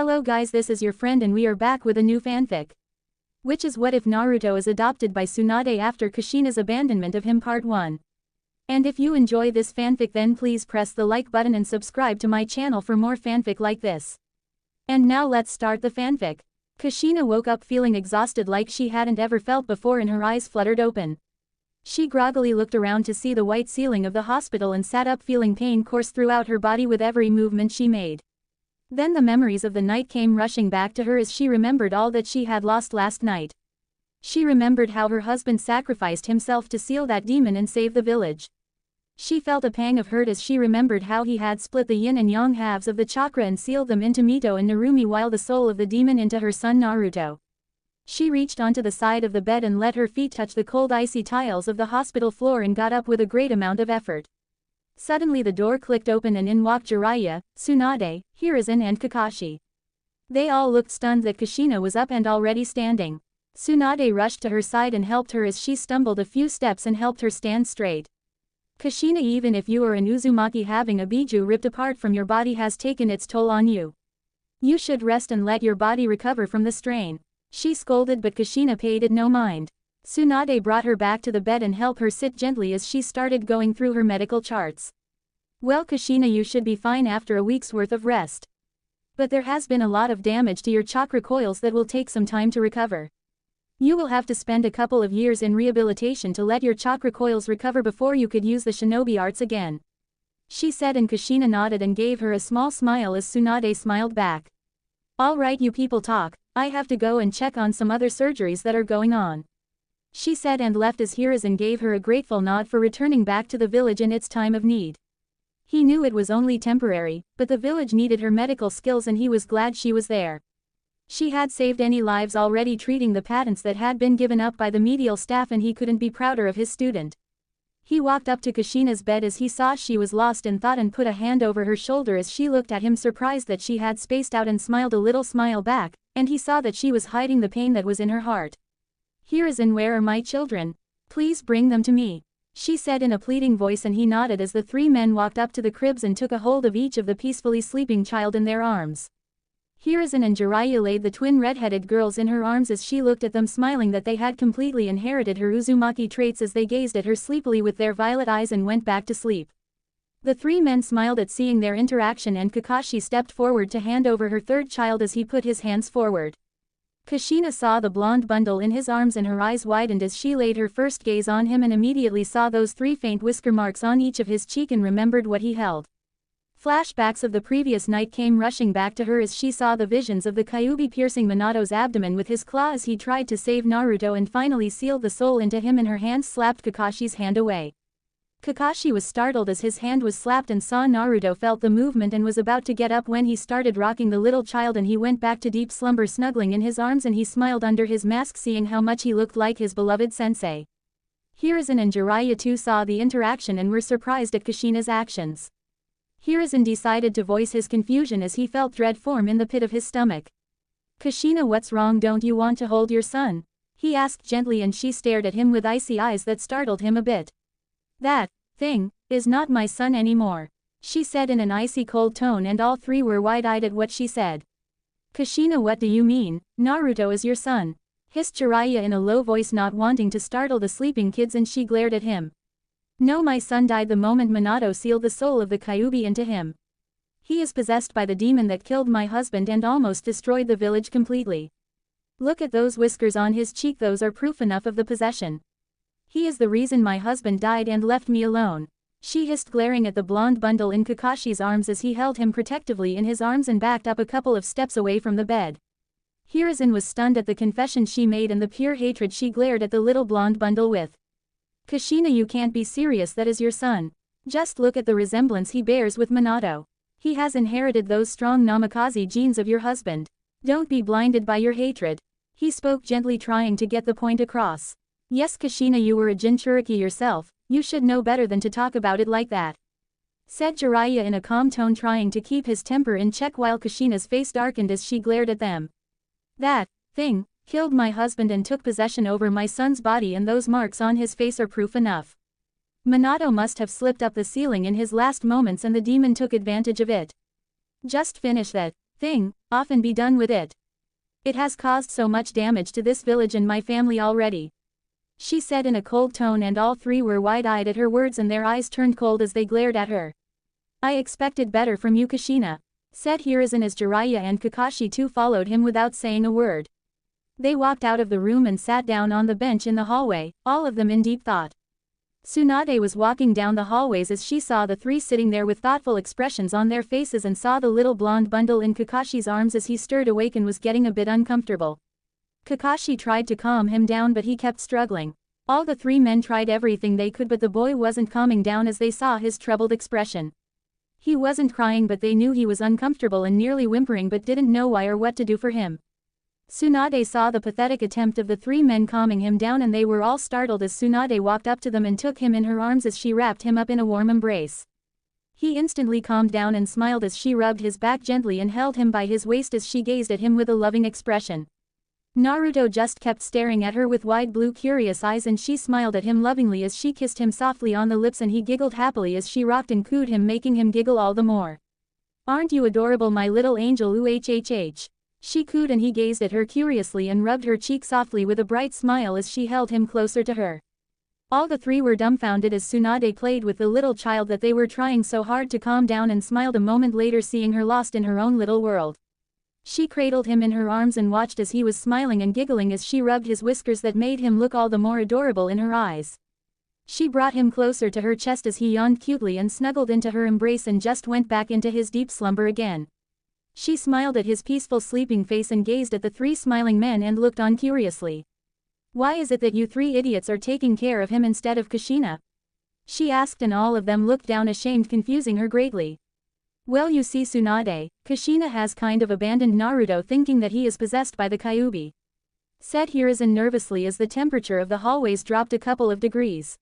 Hello guys, this is your friend and we are back with a new fanfic. Which is What If Naruto is Adopted by Tsunade After Kushina's Abandonment of Him Part 1. And if you enjoy this fanfic then please press the like button and subscribe to my channel for more fanfic like this. And now let's start the fanfic. Kushina woke up feeling exhausted like she hadn't ever felt before and her eyes fluttered open. She groggily looked around to see the white ceiling of the hospital and sat up feeling pain course throughout her body with every movement she made. Then the memories of the night came rushing back to her as she remembered all that she had lost last night. She remembered how her husband sacrificed himself to seal that demon and save the village. She felt a pang of hurt as she remembered how he had split the yin and yang halves of the chakra and sealed them into Mito and Narumi while the soul of the demon into her son Naruto. She reached onto the side of the bed and let her feet touch the cold icy tiles of the hospital floor and got up with a great amount of effort. Suddenly the door clicked open and in walked Jiraiya, Tsunade, Hiruzen and Kakashi. They all looked stunned that Kushina was up and already standing. Tsunade rushed to her side and helped her as she stumbled a few steps and helped her stand straight. Kushina, even if you are an Uzumaki, having a biju ripped apart from your body has taken its toll on you. You should rest and let your body recover from the strain. She scolded but Kushina paid it no mind. Tsunade brought her back to the bed and helped her sit gently as she started going through her medical charts. Well Kushina, you should be fine after a week's worth of rest. But there has been a lot of damage to your chakra coils that will take some time to recover. You will have to spend a couple of years in rehabilitation to let your chakra coils recover before you could use the shinobi arts again. She said, and Kushina nodded and gave her a small smile as Tsunade smiled back. Alright, you people talk, I have to go and check on some other surgeries that are going on. She said and left as Hiruzen gave her a grateful nod for returning back to the village in its time of need. He knew it was only temporary, but the village needed her medical skills and he was glad she was there. She had saved any lives already treating the patents that had been given up by the medial staff and he couldn't be prouder of his student. He walked up to Kushina's bed as he saw she was lost in thought and put a hand over her shoulder as she looked at him surprised that she had spaced out and smiled a little smile back, and he saw that she was hiding the pain that was in her heart. Hiruzen, where are my children? Please bring them to me, she said in a pleading voice, and he nodded as the three men walked up to the cribs and took a hold of each of the peacefully sleeping child in their arms. Hiruzen and Jiraiya laid the twin red-headed girls in her arms as she looked at them, smiling that they had completely inherited her Uzumaki traits as they gazed at her sleepily with their violet eyes and went back to sleep. The three men smiled at seeing their interaction and Kakashi stepped forward to hand over her third child as he put his hands forward. Kushina saw the blonde bundle in his arms and her eyes widened as she laid her first gaze on him and immediately saw those three faint whisker marks on each of his cheek and remembered what he held. Flashbacks of the previous night came rushing back to her as she saw the visions of the Kyuubi piercing Minato's abdomen with his claw as he tried to save Naruto and finally sealed the soul into him, and her hand slapped Kakashi's hand away. Kakashi was startled as his hand was slapped and saw Naruto felt the movement and was about to get up when he started rocking the little child and he went back to deep slumber snuggling in his arms, and he smiled under his mask seeing how much he looked like his beloved sensei. Hiruzen and Jiraiya too saw the interaction and were surprised at Kushina's actions. Hiruzen decided to voice his confusion as he felt dread form in the pit of his stomach. Kushina, what's wrong? Don't you want to hold your son? He asked gently, and she stared at him with icy eyes that startled him a bit. That thing is not my son anymore, she said in an icy cold tone, and all three were wide-eyed at what she said. Kushina, what do you mean? Naruto is your son, hissed Jiraiya in a low voice, not wanting to startle the sleeping kids, and she glared at him. No, my son died the moment Minato sealed the soul of the Kyuubi into him. He is possessed by the demon that killed my husband and almost destroyed the village completely. Look at those whiskers on his cheek, those are proof enough of the possession. He is the reason my husband died and left me alone, she hissed, glaring at the blonde bundle in Kakashi's arms as he held him protectively in his arms and backed up a couple of steps away from the bed. Hiruzen was stunned at the confession she made and the pure hatred she glared at the little blonde bundle with. Kushina, you can't be serious, that is your son. Just look at the resemblance he bears with Minato. He has inherited those strong Namikaze genes of your husband. Don't be blinded by your hatred. He spoke gently, trying to get the point across. Yes Kushina, you were a Jinchuriki yourself, you should know better than to talk about it like that, said Jiraiya in a calm tone, trying to keep his temper in check while Kushina's face darkened as she glared at them. That thing killed my husband and took possession over my son's body, and those marks on his face are proof enough. Minato must have slipped up the ceiling in his last moments and the demon took advantage of it. Just finish that thing, off and be done with it. It has caused so much damage to this village and my family already. She said in a cold tone, and all three were wide-eyed at her words and their eyes turned cold as they glared at her. I expected better from you, Kushina, said Hiruzen as Jiraiya and Kakashi too followed him without saying a word. They walked out of the room and sat down on the bench in the hallway, all of them in deep thought. Tsunade was walking down the hallways as she saw the three sitting there with thoughtful expressions on their faces and saw the little blonde bundle in Kakashi's arms as he stirred awake and was getting a bit uncomfortable. Kakashi tried to calm him down but he kept struggling. All the three men tried everything they could but the boy wasn't calming down as they saw his troubled expression. He wasn't crying but they knew he was uncomfortable and nearly whimpering but didn't know why or what to do for him. Tsunade saw the pathetic attempt of the three men calming him down and they were all startled as Tsunade walked up to them and took him in her arms as she wrapped him up in a warm embrace. He instantly calmed down and smiled as she rubbed his back gently and held him by his waist as she gazed at him with a loving expression. Naruto just kept staring at her with wide blue curious eyes and she smiled at him lovingly as she kissed him softly on the lips and he giggled happily as she rocked and cooed him, making him giggle all the more. "Aren't you adorable, my little angel, oohhh?" She cooed and he gazed at her curiously and rubbed her cheek softly with a bright smile as she held him closer to her. All the three were dumbfounded as Tsunade played with the little child that they were trying so hard to calm down and smiled a moment later seeing her lost in her own little world. She cradled him in her arms and watched as he was smiling and giggling as she rubbed his whiskers that made him look all the more adorable in her eyes. She brought him closer to her chest as he yawned cutely and snuggled into her embrace and just went back into his deep slumber again. She smiled at his peaceful sleeping face and gazed at the three smiling men and looked on curiously. "Why is it that you three idiots are taking care of him instead of Kushina?" she asked and all of them looked down ashamed, confusing her greatly. "Well, you see, Tsunade, Kushina has kind of abandoned Naruto thinking that he is possessed by the Kyuubi," said Hiruzen nervously as the temperature of the hallways dropped a couple of degrees.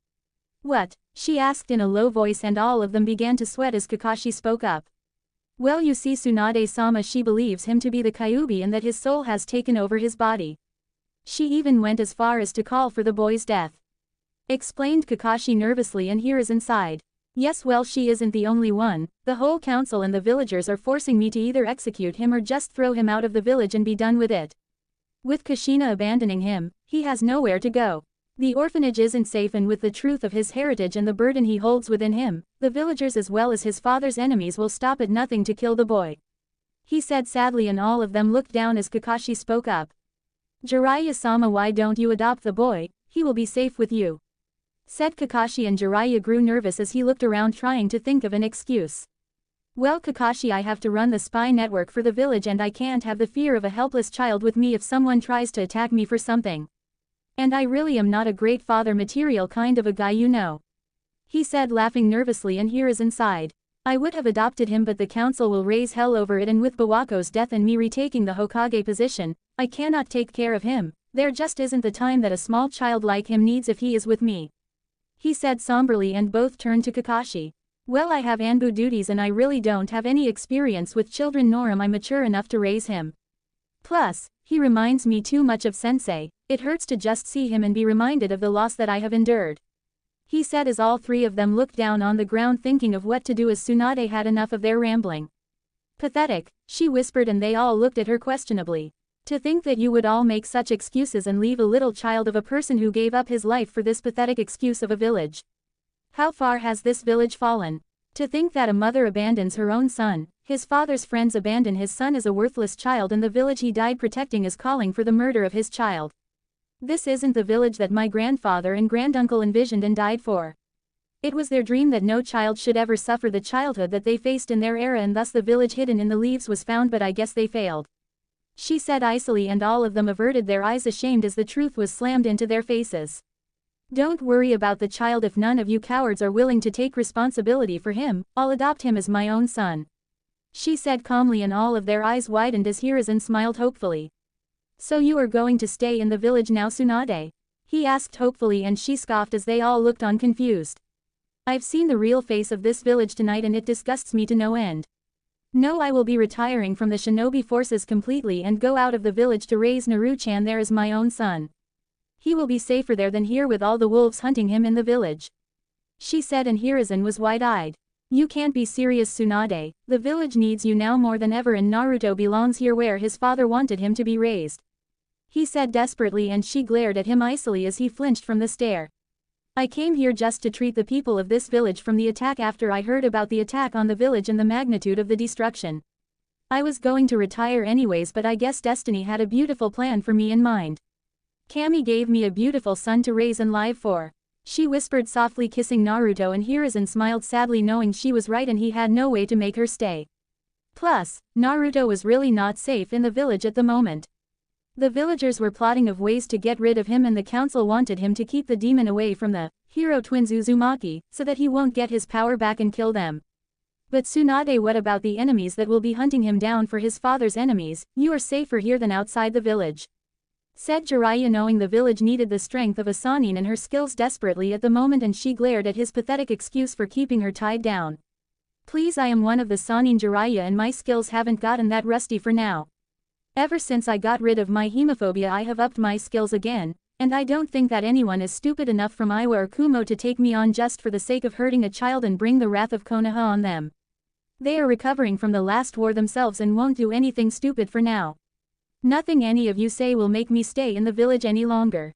"What?" she asked in a low voice and all of them began to sweat as Kakashi spoke up. "Well, you see, Tsunade-sama, she believes him to be the Kyuubi and that his soul has taken over his body. She even went as far as to call for the boy's death," explained Kakashi nervously and Hiruzen sighed. "Yes, well, she isn't the only one. The whole council and the villagers are forcing me to either execute him or just throw him out of the village and be done with it. With Kushina abandoning him, he has nowhere to go. The orphanage isn't safe, and with the truth of his heritage and the burden he holds within him, the villagers as well as his father's enemies will stop at nothing to kill the boy," he said sadly and all of them looked down as Kakashi spoke up. "Jiraiya-sama, why don't you adopt the boy? He will be safe with you," said Kakashi and Jiraiya grew nervous as he looked around trying to think of an excuse. "Well, Kakashi, I have to run the spy network for the village and I can't have the fear of a helpless child with me if someone tries to attack me for something. And I really am not a great father material kind of a guy, you know," he said laughing nervously and Hiruzen sighed. "I would have adopted him but the council will raise hell over it, and with Bawako's death and me retaking the Hokage position, I cannot take care of him. There just isn't the time that a small child like him needs if he is with me," he said somberly and both turned to Kakashi. "Well, I have Anbu duties and I really don't have any experience with children nor am I mature enough to raise him. Plus, he reminds me too much of Sensei. It hurts to just see him and be reminded of the loss that I have endured," he said as all three of them looked down on the ground thinking of what to do as Tsunade had enough of their rambling. "Pathetic," she whispered and they all looked at her questionably. "To think that you would all make such excuses and leave a little child of a person who gave up his life for this pathetic excuse of a village. How far has this village fallen? To think that a mother abandons her own son, his father's friends abandon his son as a worthless child, and the village he died protecting is calling for the murder of his child. This isn't the village that my grandfather and granduncle envisioned and died for. It was their dream that no child should ever suffer the childhood that they faced in their era, and thus the village hidden in the leaves was found, but I guess they failed," she said icily and all of them averted their eyes ashamed as the truth was slammed into their faces. "Don't worry about the child. If none of you cowards are willing to take responsibility for him, I'll adopt him as my own son," she said calmly and all of their eyes widened as Hiruzen smiled hopefully. "So you are going to stay in the village now, Tsunade?" he asked hopefully and she scoffed as they all looked on confused. "I've seen the real face of this village tonight and it disgusts me to no end. No, I will be retiring from the shinobi forces completely and go out of the village to raise Naru-chan there as my own son. He will be safer there than here with all the wolves hunting him in the village," she said and Hiruzen was wide-eyed. You can't be serious, Tsunade. The village needs you now more than ever, and Naruto belongs here where his father wanted him to be raised. He said desperately, and she glared at him icily as he flinched from the stare. I came here just to treat the people of this village from the attack after I heard about the attack on the village and the magnitude of the destruction. I was going to retire anyways, but I guess destiny had a beautiful plan for me in mind. Kami gave me a beautiful son to raise and live for. She whispered softly, kissing Naruto, and Hiruzen smiled sadly knowing she was right and he had no way to make her stay. Plus, Naruto was really not safe in the village at the moment. The villagers were plotting of ways to get rid of him, and the council wanted him to keep the demon away from the hero twins Uzumaki, so that he won't get his power back and kill them. But Tsunade, what about the enemies that will be hunting him down for his father's enemies? You are safer here than outside the village, said Jiraiya, knowing the village needed the strength of a Sannin and her skills desperately at the moment, and she glared at his pathetic excuse for keeping her tied down. Please, I am one of the Sannin, Jiraiya, and my skills haven't gotten that rusty for now. Ever since I got rid of my hemophobia I have upped my skills again, and I don't think that anyone is stupid enough from Iwa or Kumo to take me on just for the sake of hurting a child and bring the wrath of Konoha on them. They are recovering from the last war themselves and won't do anything stupid for now. Nothing any of you say will make me stay in the village any longer,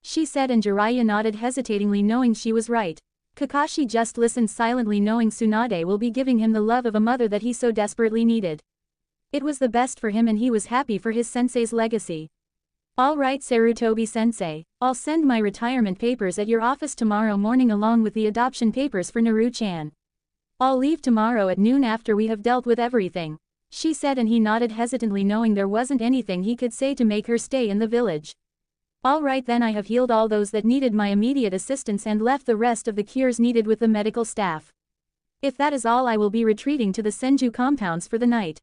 she said, and Jiraiya nodded hesitatingly knowing she was right. Kakashi just listened silently knowing Tsunade will be giving him the love of a mother that he so desperately needed. It was the best for him and he was happy for his sensei's legacy. Alright Sarutobi-sensei, I'll send my retirement papers at your office tomorrow morning along with the adoption papers for Naru-chan. I'll leave tomorrow at noon after we have dealt with everything, she said, and he nodded hesitantly knowing there wasn't anything he could say to make her stay in the village. Alright then, I have healed all those that needed my immediate assistance and left the rest of the cures needed with the medical staff. If that is all, I will be retreating to the Senju compounds for the night.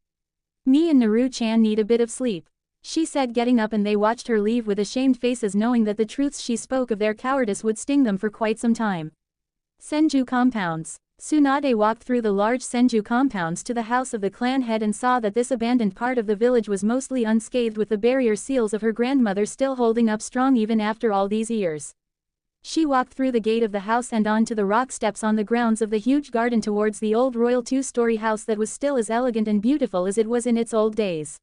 Me and Naru-chan need a bit of sleep, she said, getting up, and they watched her leave with ashamed faces knowing that the truths she spoke of their cowardice would sting them for quite some time. Senju compounds. Tsunade walked through the large Senju compounds to the house of the clan head and saw that this abandoned part of the village was mostly unscathed, with the barrier seals of her grandmother still holding up strong even after all these years. She walked through the gate of the house and onto the rock steps on the grounds of the huge garden towards the old royal two-story house that was still as elegant and beautiful as it was in its old days.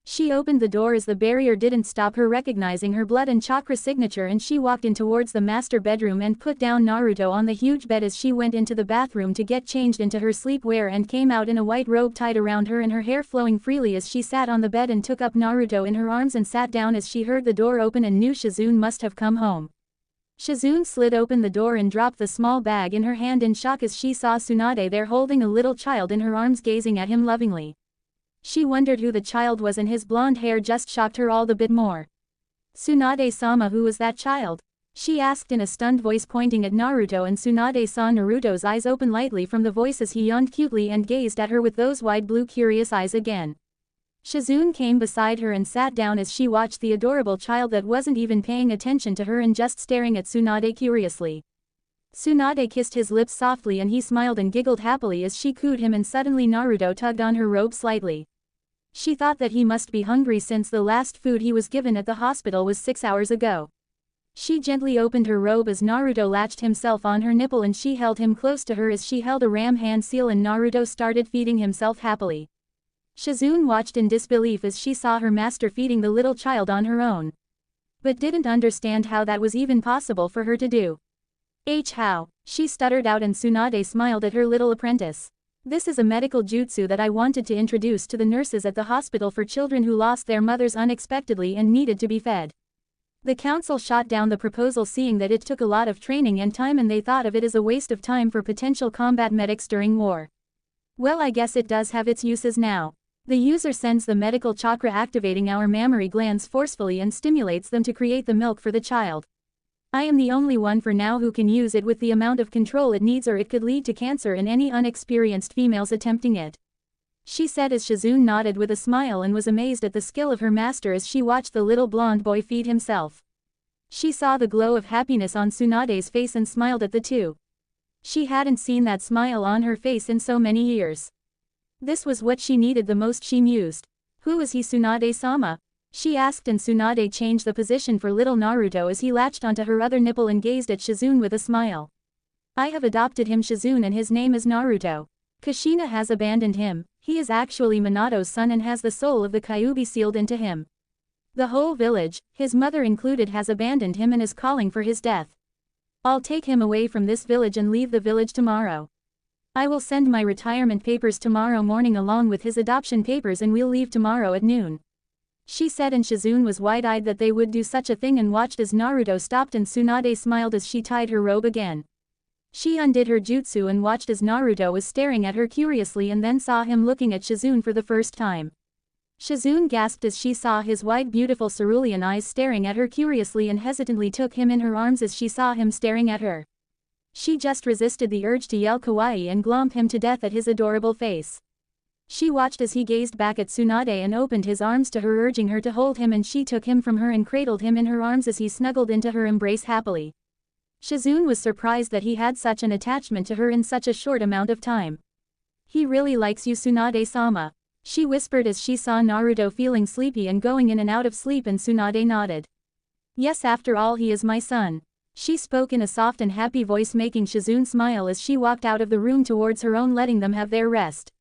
She opened the door as the barrier didn't stop her recognizing her blood and chakra signature, and she walked in towards the master bedroom and put down Naruto on the huge bed as she went into the bathroom to get changed into her sleepwear and came out in a white robe tied around her and her hair flowing freely as she sat on the bed and took up Naruto in her arms and sat down as she heard the door open and knew Shizune must have come home. Shizune slid open the door and dropped the small bag in her hand in shock as she saw Tsunade there holding a little child in her arms gazing at him lovingly. She wondered who the child was, and his blonde hair just shocked her all the bit more. Tsunade-sama, who was that child? She asked in a stunned voice pointing at Naruto, and Tsunade saw Naruto's eyes open lightly from the voice as he yawned cutely and gazed at her with those wide blue curious eyes again. Shizune came beside her and sat down as she watched the adorable child that wasn't even paying attention to her and just staring at Tsunade curiously. Tsunade kissed his lips softly and he smiled and giggled happily as she cooed him, and suddenly Naruto tugged on her robe slightly. She thought that he must be hungry since the last food he was given at the hospital was 6 hours ago. She gently opened her robe as Naruto latched himself on her nipple, and she held him close to her as she held a ram hand seal, and Naruto started feeding himself happily. Shizune watched in disbelief as she saw her master feeding the little child on her own, but didn't understand how that was even possible for her to do. How? She stuttered out, and Tsunade smiled at her little apprentice. This is a medical jutsu that I wanted to introduce to the nurses at the hospital for children who lost their mothers unexpectedly and needed to be fed. The council shot down the proposal, seeing that it took a lot of training and time, and they thought of it as a waste of time for potential combat medics during war. Well, I guess it does have its uses now. The user sends the medical chakra, activating our mammary glands forcefully and stimulates them to create the milk for the child. I am the only one for now who can use it with the amount of control it needs, or it could lead to cancer in any unexperienced females attempting it, she said as Shizune nodded with a smile and was amazed at the skill of her master as she watched the little blonde boy feed himself. She saw the glow of happiness on Tsunade's face and smiled at the two. She hadn't seen that smile on her face in so many years. This was what she needed the most, she mused. Who is he, Tsunade-sama? She asked, and Tsunade changed the position for little Naruto as he latched onto her other nipple and gazed at Shizune with a smile. I have adopted him Shizune and his name is Naruto. Kushina has abandoned him, he is actually Minato's son and has the soul of the Kyuubi sealed into him. The whole village, his mother included, has abandoned him and is calling for his death. I'll take him away from this village and leave the village tomorrow. I will send my retirement papers tomorrow morning along with his adoption papers and we'll leave tomorrow at noon. She said, and Shizune was wide-eyed that they would do such a thing and watched as Naruto stopped, and Tsunade smiled as she tied her robe again. She undid her jutsu and watched as Naruto was staring at her curiously and then saw him looking at Shizune for the first time. Shizune gasped as she saw his wide beautiful cerulean eyes staring at her curiously and hesitantly took him in her arms as she saw him staring at her. She just resisted the urge to yell kawaii and glomp him to death at his adorable face. She watched as he gazed back at Tsunade and opened his arms to her, urging her to hold him, and she took him from her and cradled him in her arms as he snuggled into her embrace happily. Shizune was surprised that he had such an attachment to her in such a short amount of time. He really likes you, Tsunade-sama, she whispered as she saw Naruto feeling sleepy and going in and out of sleep, and Tsunade nodded. Yes, after all he is my son. She spoke in a soft and happy voice, making Shizune smile as she walked out of the room towards her own, letting them have their rest.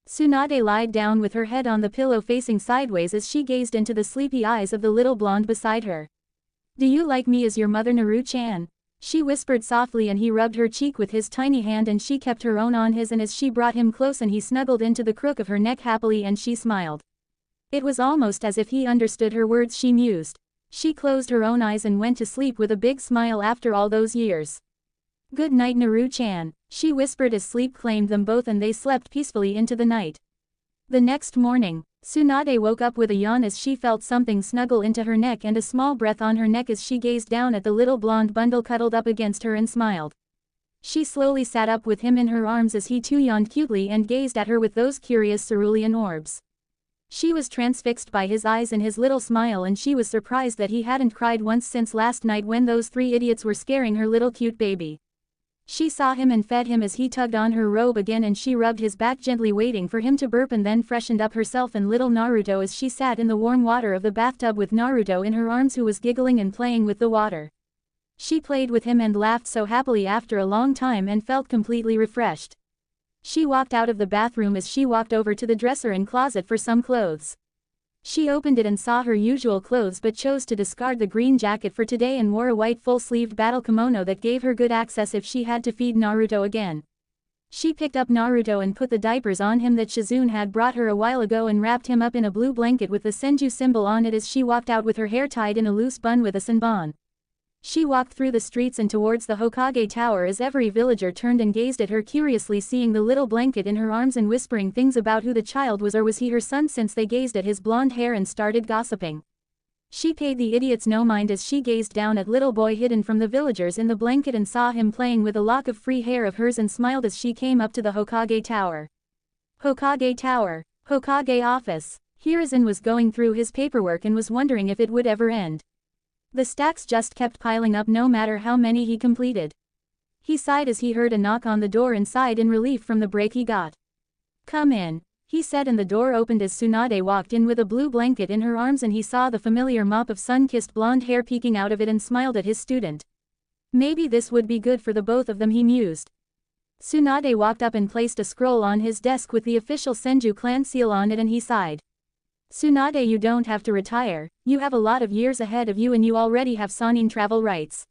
Tsunade lied down with her head on the pillow facing sideways as she gazed into the sleepy eyes of the little blonde beside her. Do you like me as your mother, Naru-chan? She whispered softly, and he rubbed her cheek with his tiny hand and she kept her own on his, and as she brought him close and he snuggled into the crook of her neck happily and she smiled. It was almost as if he understood her words, she mused. She closed her own eyes and went to sleep with a big smile after all those years. Good night, Naru-chan, she whispered as sleep claimed them both, and they slept peacefully into the night. The next morning, Tsunade woke up with a yawn as she felt something snuggle into her neck and a small breath on her neck as she gazed down at the little blonde bundle cuddled up against her and smiled. She slowly sat up with him in her arms as he too yawned cutely and gazed at her with those curious cerulean orbs. She was transfixed by his eyes and his little smile, and she was surprised that he hadn't cried once since last night when those three idiots were scaring her little cute baby. She saw him and fed him as he tugged on her robe again, and she rubbed his back gently waiting for him to burp, and then freshened up herself and little Naruto as she sat in the warm water of the bathtub with Naruto in her arms, who was giggling and playing with the water. She played with him and laughed so happily after a long time and felt completely refreshed. She walked out of the bathroom as she walked over to the dresser and closet for some clothes. She opened it and saw her usual clothes but chose to discard the green jacket for today and wore a white full-sleeved battle kimono that gave her good access if she had to feed Naruto again. She picked up Naruto and put the diapers on him that Shizune had brought her a while ago and wrapped him up in a blue blanket with the Senju symbol on it as she walked out with her hair tied in a loose bun with a sanbon. She walked through the streets and towards the Hokage Tower as every villager turned and gazed at her curiously, seeing the little blanket in her arms and whispering things about who the child was, or was he her son, since they gazed at his blonde hair and started gossiping. She paid the idiots no mind as she gazed down at little boy hidden from the villagers in the blanket and saw him playing with a lock of free hair of hers and smiled as she came up to the Hokage Tower. Hokage Tower, Hokage office. Hiruzen was going through his paperwork and was wondering if it would ever end. The stacks just kept piling up no matter how many he completed. He sighed as he heard a knock on the door inside in relief from the break he got. Come in, he said, and the door opened as Tsunade walked in with a blue blanket in her arms, and he saw the familiar mop of sun-kissed blonde hair peeking out of it and smiled at his student. Maybe this would be good for the both of them, he mused. Tsunade walked up and placed a scroll on his desk with the official Senju clan seal on it, and he sighed. Tsunade, you don't have to retire, you have a lot of years ahead of you and you already have Sannin travel rights.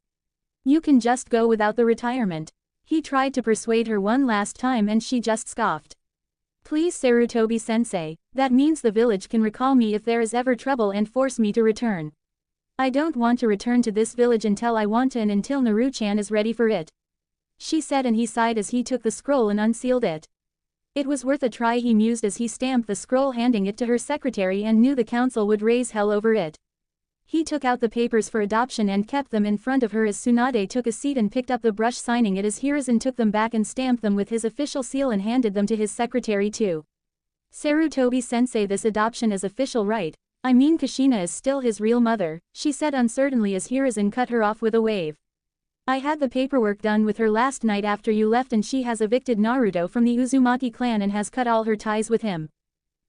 You can just go without the retirement. He tried to persuade her one last time and she just scoffed. Please, Sarutobi-sensei, that means the village can recall me if there is ever trouble and force me to return. I don't want to return to this village until I want to, and until Naru-chan is ready for it. She said, and he sighed as he took the scroll and unsealed it. It was worth a try, he mused as he stamped the scroll, handing it to her secretary, and knew the council would raise hell over it. He took out the papers for adoption and kept them in front of her as Tsunade took a seat and picked up the brush, signing it as Hiruzen took them back and stamped them with his official seal and handed them to his secretary too. Sarutobi-sensei, this adoption is official, right? I mean, Kushina is still his real mother, she said uncertainly as Hiruzen cut her off with a wave. I had the paperwork done with her last night after you left, and she has evicted Naruto from the Uzumaki clan and has cut all her ties with him.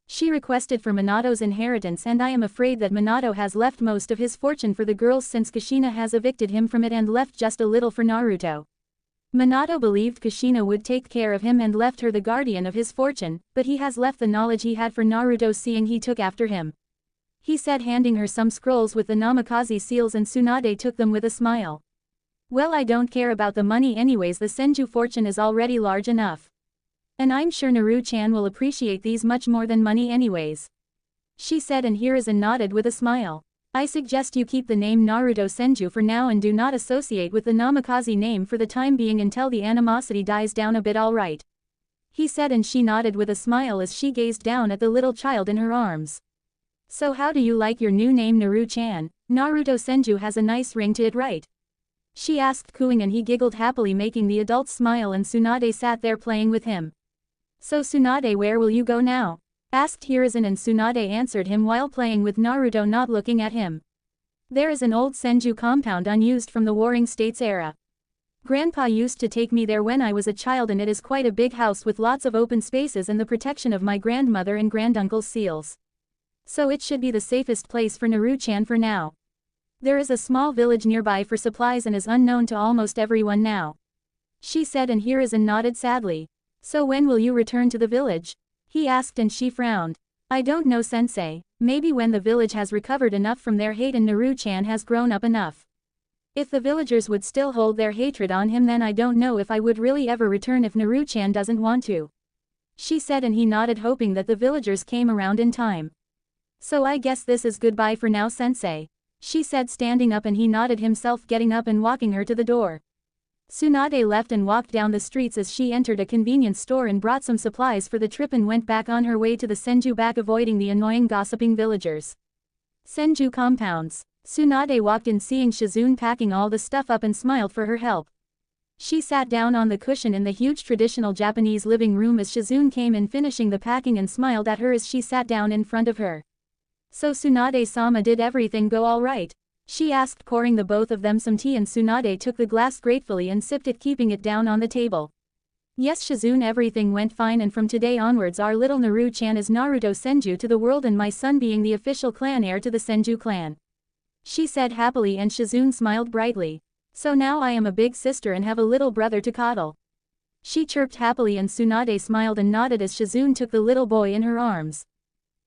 She requested for Minato's inheritance, and I am afraid that Minato has left most of his fortune for the girls since Kushina has evicted him from it and left just a little for Naruto. Minato believed Kushina would take care of him and left her the guardian of his fortune, but he has left the knowledge he had for Naruto seeing he took after him. He said, handing her some scrolls with the Namikaze seals, and Tsunade took them with a smile. Well, I don't care about the money anyways, the Senju fortune is already large enough. And I'm sure Naru-chan will appreciate these much more than money anyways. She said, and Hiruzen nodded with a smile. I suggest you keep the name Naruto Senju for now and do not associate with the Namikaze name for the time being until the animosity dies down a bit, alright? He said, and she nodded with a smile as she gazed down at the little child in her arms. So how do you like your new name, Naru-chan? Naruto Senju has a nice ring to it, right? She asked, cooing, and he giggled happily, making the adults smile, and Tsunade sat there playing with him. So Tsunade, where will you go now? Asked Hiruzen, and Tsunade answered him while playing with Naruto, not looking at him. There is an old Senju compound unused from the Warring States era. Grandpa used to take me there when I was a child, and it is quite a big house with lots of open spaces and the protection of my grandmother and granduncle's seals. So it should be the safest place for Naru-chan for now. There is a small village nearby for supplies and is unknown to almost everyone now. She said, and Hiruzen nodded sadly. So when will you return to the village? He asked, and she frowned. I don't know, sensei, maybe when the village has recovered enough from their hate and Naru-chan has grown up enough. If the villagers would still hold their hatred on him, then I don't know if I would really ever return if Naru-chan doesn't want to. She said, and he nodded, hoping that the villagers came around in time. So I guess this is goodbye for now, sensei. She said, standing up, and he nodded himself, getting up and walking her to the door. Tsunade left and walked down the streets as she entered a convenience store and brought some supplies for the trip and went back on her way to the Senju back, avoiding the annoying gossiping villagers. Senju compounds. Tsunade walked in, seeing Shizune packing all the stuff up, and smiled for her help. She sat down on the cushion in the huge traditional Japanese living room as Shizune came in, finishing the packing, and smiled at her as she sat down in front of her. So Tsunade-sama, did everything go all right? She asked, pouring the both of them some tea, and Tsunade took the glass gratefully and sipped it, keeping it down on the table. Yes, Shizune, everything went fine, and from today onwards our little Naru-chan is Naruto Senju to the world, and my son being the official clan heir to the Senju clan. She said happily, and Shizune smiled brightly. So now I am a big sister and have a little brother to coddle. She chirped happily, and Tsunade smiled and nodded as Shizune took the little boy in her arms.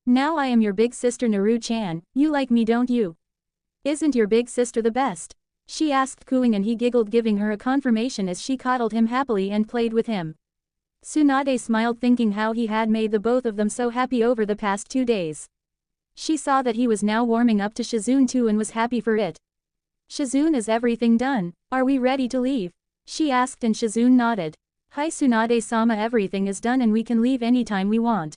Now I am your big sister, Naru-chan, you like me, don't you? Isn't your big sister the best? She asked, cooing, and he giggled, giving her a confirmation as she coddled him happily and played with him. Tsunade smiled, thinking how he had made the both of them so happy over the past 2 days. She saw that he was now warming up to Shizune too and was happy for it. Shizune, is everything done? Are we ready to leave? She asked, and Shizune nodded. Hi Tsunade-sama, everything is done and we can leave anytime we want.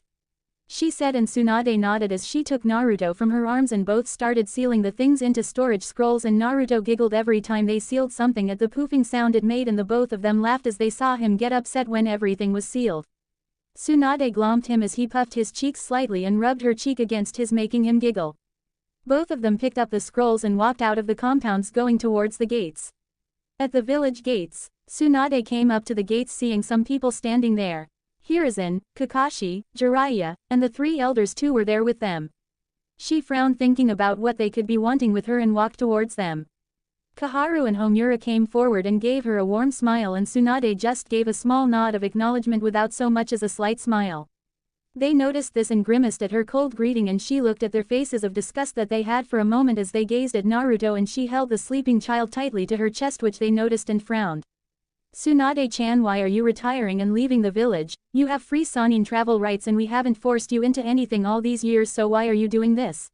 She said, and Tsunade nodded as she took Naruto from her arms and both started sealing the things into storage scrolls, and Naruto giggled every time they sealed something at the poofing sound it made, and the both of them laughed as they saw him get upset when everything was sealed. Tsunade glommed him as he puffed his cheeks slightly and rubbed her cheek against his, making him giggle. Both of them picked up the scrolls and walked out of the compounds, going towards the gates. At the village gates, Tsunade came up to the gates, seeing some people standing there. Hiruzen, Kakashi, Jiraiya, and the 3 elders too were there with them. She frowned, thinking about what they could be wanting with her, and walked towards them. Kaharu and Homura came forward and gave her a warm smile, and Tsunade just gave a small nod of acknowledgement without so much as a slight smile. They noticed this and grimaced at her cold greeting, and she looked at their faces of disgust that they had for a moment as they gazed at Naruto, and she held the sleeping child tightly to her chest, which they noticed and frowned. Tsunade-chan, why are you retiring and leaving the village? You have free Sannin travel rights and we haven't forced you into anything all these years, so why are you doing this?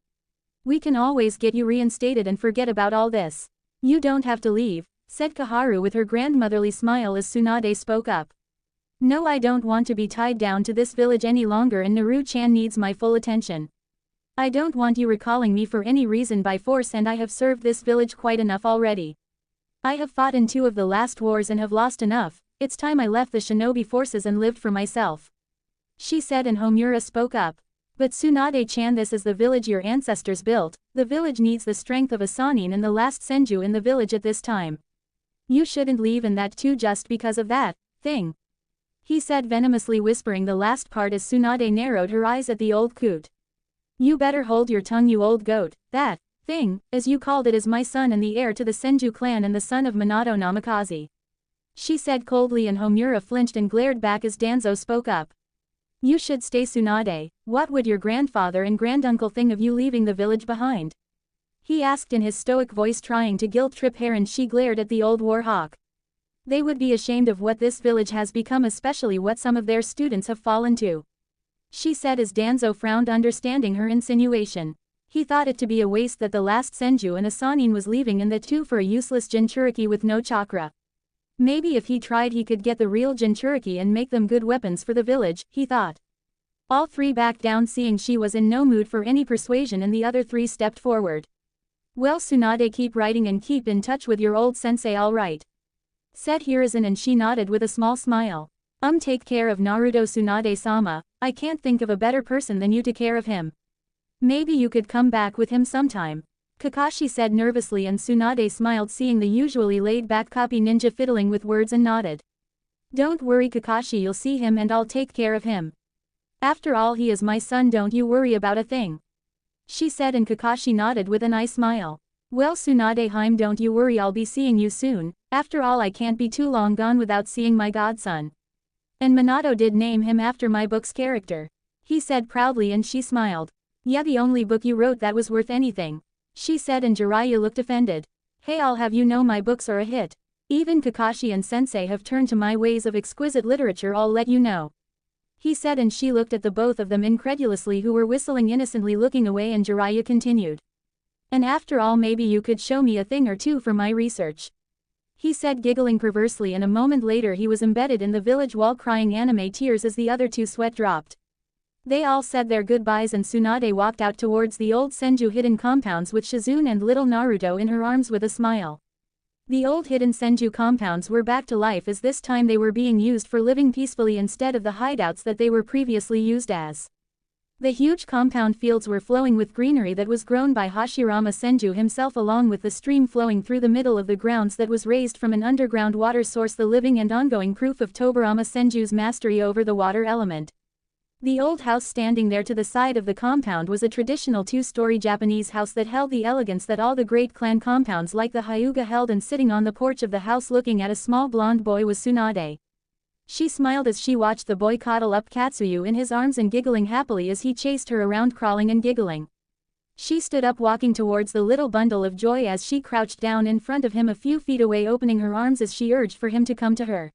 We can always get you reinstated and forget about all this. You don't have to leave, said Kaharu with her grandmotherly smile as Tsunade spoke up. No, I don't want to be tied down to this village any longer, and Naru-chan needs my full attention. I don't want you recalling me for any reason by force, and I have served this village quite enough already. I have fought in 2 of the last wars and have lost enough. It's time I left the shinobi forces and lived for myself. She said, and Homura spoke up. But Tsunade-chan, this is the village your ancestors built. The village needs the strength of a Sannin and the last Senju in the village at this time. You shouldn't leave, and that too just because of that thing. He said, venomously whispering the last part as Tsunade narrowed her eyes at the old coot. You better hold your tongue, you old goat. That thing, as you called it, is my son and the heir to the Senju clan and the son of Minato Namikaze. she said coldly, and Homura flinched and glared back as Danzo spoke up. You should stay, Tsunade. What would your grandfather and granduncle think of you leaving the village behind? He asked in his stoic voice, trying to guilt-trip her, and she glared at the old war hawk. They would be ashamed of what this village has become, especially what some of their students have fallen to, she said as Danzo frowned, understanding her insinuation. He thought it to be a waste that the last Senju and a Sannin was leaving, and that too for a useless Jinchuriki with no chakra. Maybe if he tried he could get the real Jinchuriki and make them good weapons for the village, he thought. All three backed down, seeing she was in no mood for any persuasion, and the other three stepped forward. Well, Tsunade, keep writing and keep in touch with your old sensei, all right? Said Hiruzen, and she nodded with a small smile. Take care of Naruto, Tsunade-sama. I can't think of a better person than you to care of him. Maybe you could come back with him sometime, Kakashi said nervously, and Tsunade smiled, seeing the usually laid-back copy ninja fiddling with words, and nodded. Don't worry, Kakashi, you'll see him and I'll take care of him. After all, he is my son, don't you worry about a thing, she said, and Kakashi nodded with a nice smile. Well, Tsunade-hime, don't you worry, I'll be seeing you soon. After all, I can't be too long gone without seeing my godson. And Minato did name him after my book's character, he said proudly, and she smiled. Yeah, the only book you wrote that was worth anything, she said, and Jiraiya looked offended. Hey, I'll have you know my books are a hit. Even Kakashi and Sensei have turned to my ways of exquisite literature, I'll let you know, he said, and she looked at the both of them incredulously, who were whistling innocently looking away, and Jiraiya continued. And after all, maybe you could show me a thing or two for my research, he said, giggling perversely, and a moment later he was embedded in the village wall crying anime tears as the other two sweat dropped. They all said their goodbyes, and Tsunade walked out towards the old Senju hidden compounds with Shizune and little Naruto in her arms with a smile. The old hidden Senju compounds were back to life, as this time they were being used for living peacefully instead of the hideouts that they were previously used as. The huge compound fields were flowing with greenery that was grown by Hashirama Senju himself, along with the stream flowing through the middle of the grounds that was raised from an underground water source, the living and ongoing proof of Tobirama Senju's mastery over the water element. The old house standing there to the side of the compound was a traditional two-story Japanese house that held the elegance that all the great clan compounds like the Hyuga held, and sitting on the porch of the house looking at a small blonde boy was Tsunade. She smiled as she watched the boy coddle up Katsuyu in his arms and giggling happily as he chased her around, crawling and giggling. She stood up, walking towards the little bundle of joy as she crouched down in front of him a few feet away, opening her arms as she urged for him to come to her.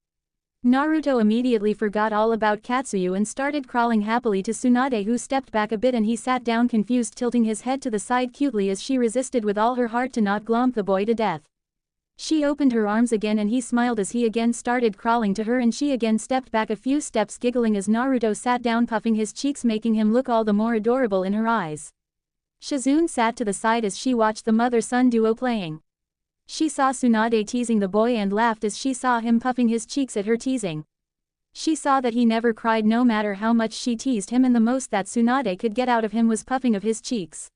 Naruto immediately forgot all about Katsuyu and started crawling happily to Tsunade, who stepped back a bit and he sat down confused, tilting his head to the side cutely as she resisted with all her heart to not glomp the boy to death. She opened her arms again and he smiled as he again started crawling to her, and she again stepped back a few steps, giggling as Naruto sat down, puffing his cheeks, making him look all the more adorable in her eyes. Shizune sat to the side as she watched the mother-son duo playing. She saw Tsunade teasing the boy and laughed as she saw him puffing his cheeks at her teasing. She saw that he never cried no matter how much she teased him, and the most that Tsunade could get out of him was puffing of his cheeks.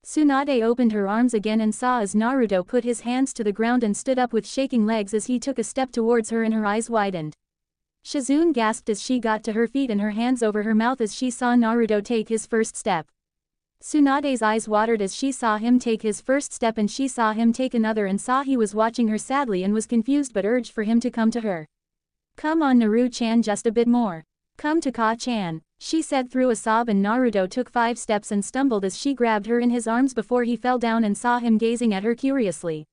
Tsunade opened her arms again and saw as Naruto put his hands to the ground and stood up with shaking legs as he took a step towards her, and her eyes widened. Shizune gasped as she got to her feet and her hands over her mouth as she saw Naruto take his first step. Tsunade's eyes watered as she saw him take his first step, and she saw him take another and saw he was watching her sadly and was confused but urged for him to come to her. Come on, Naru-chan, just a bit more. Come to Ka-chan, she said through a sob, and Naruto took 5 steps and stumbled as she grabbed her in his arms before he fell down and saw him gazing at her curiously.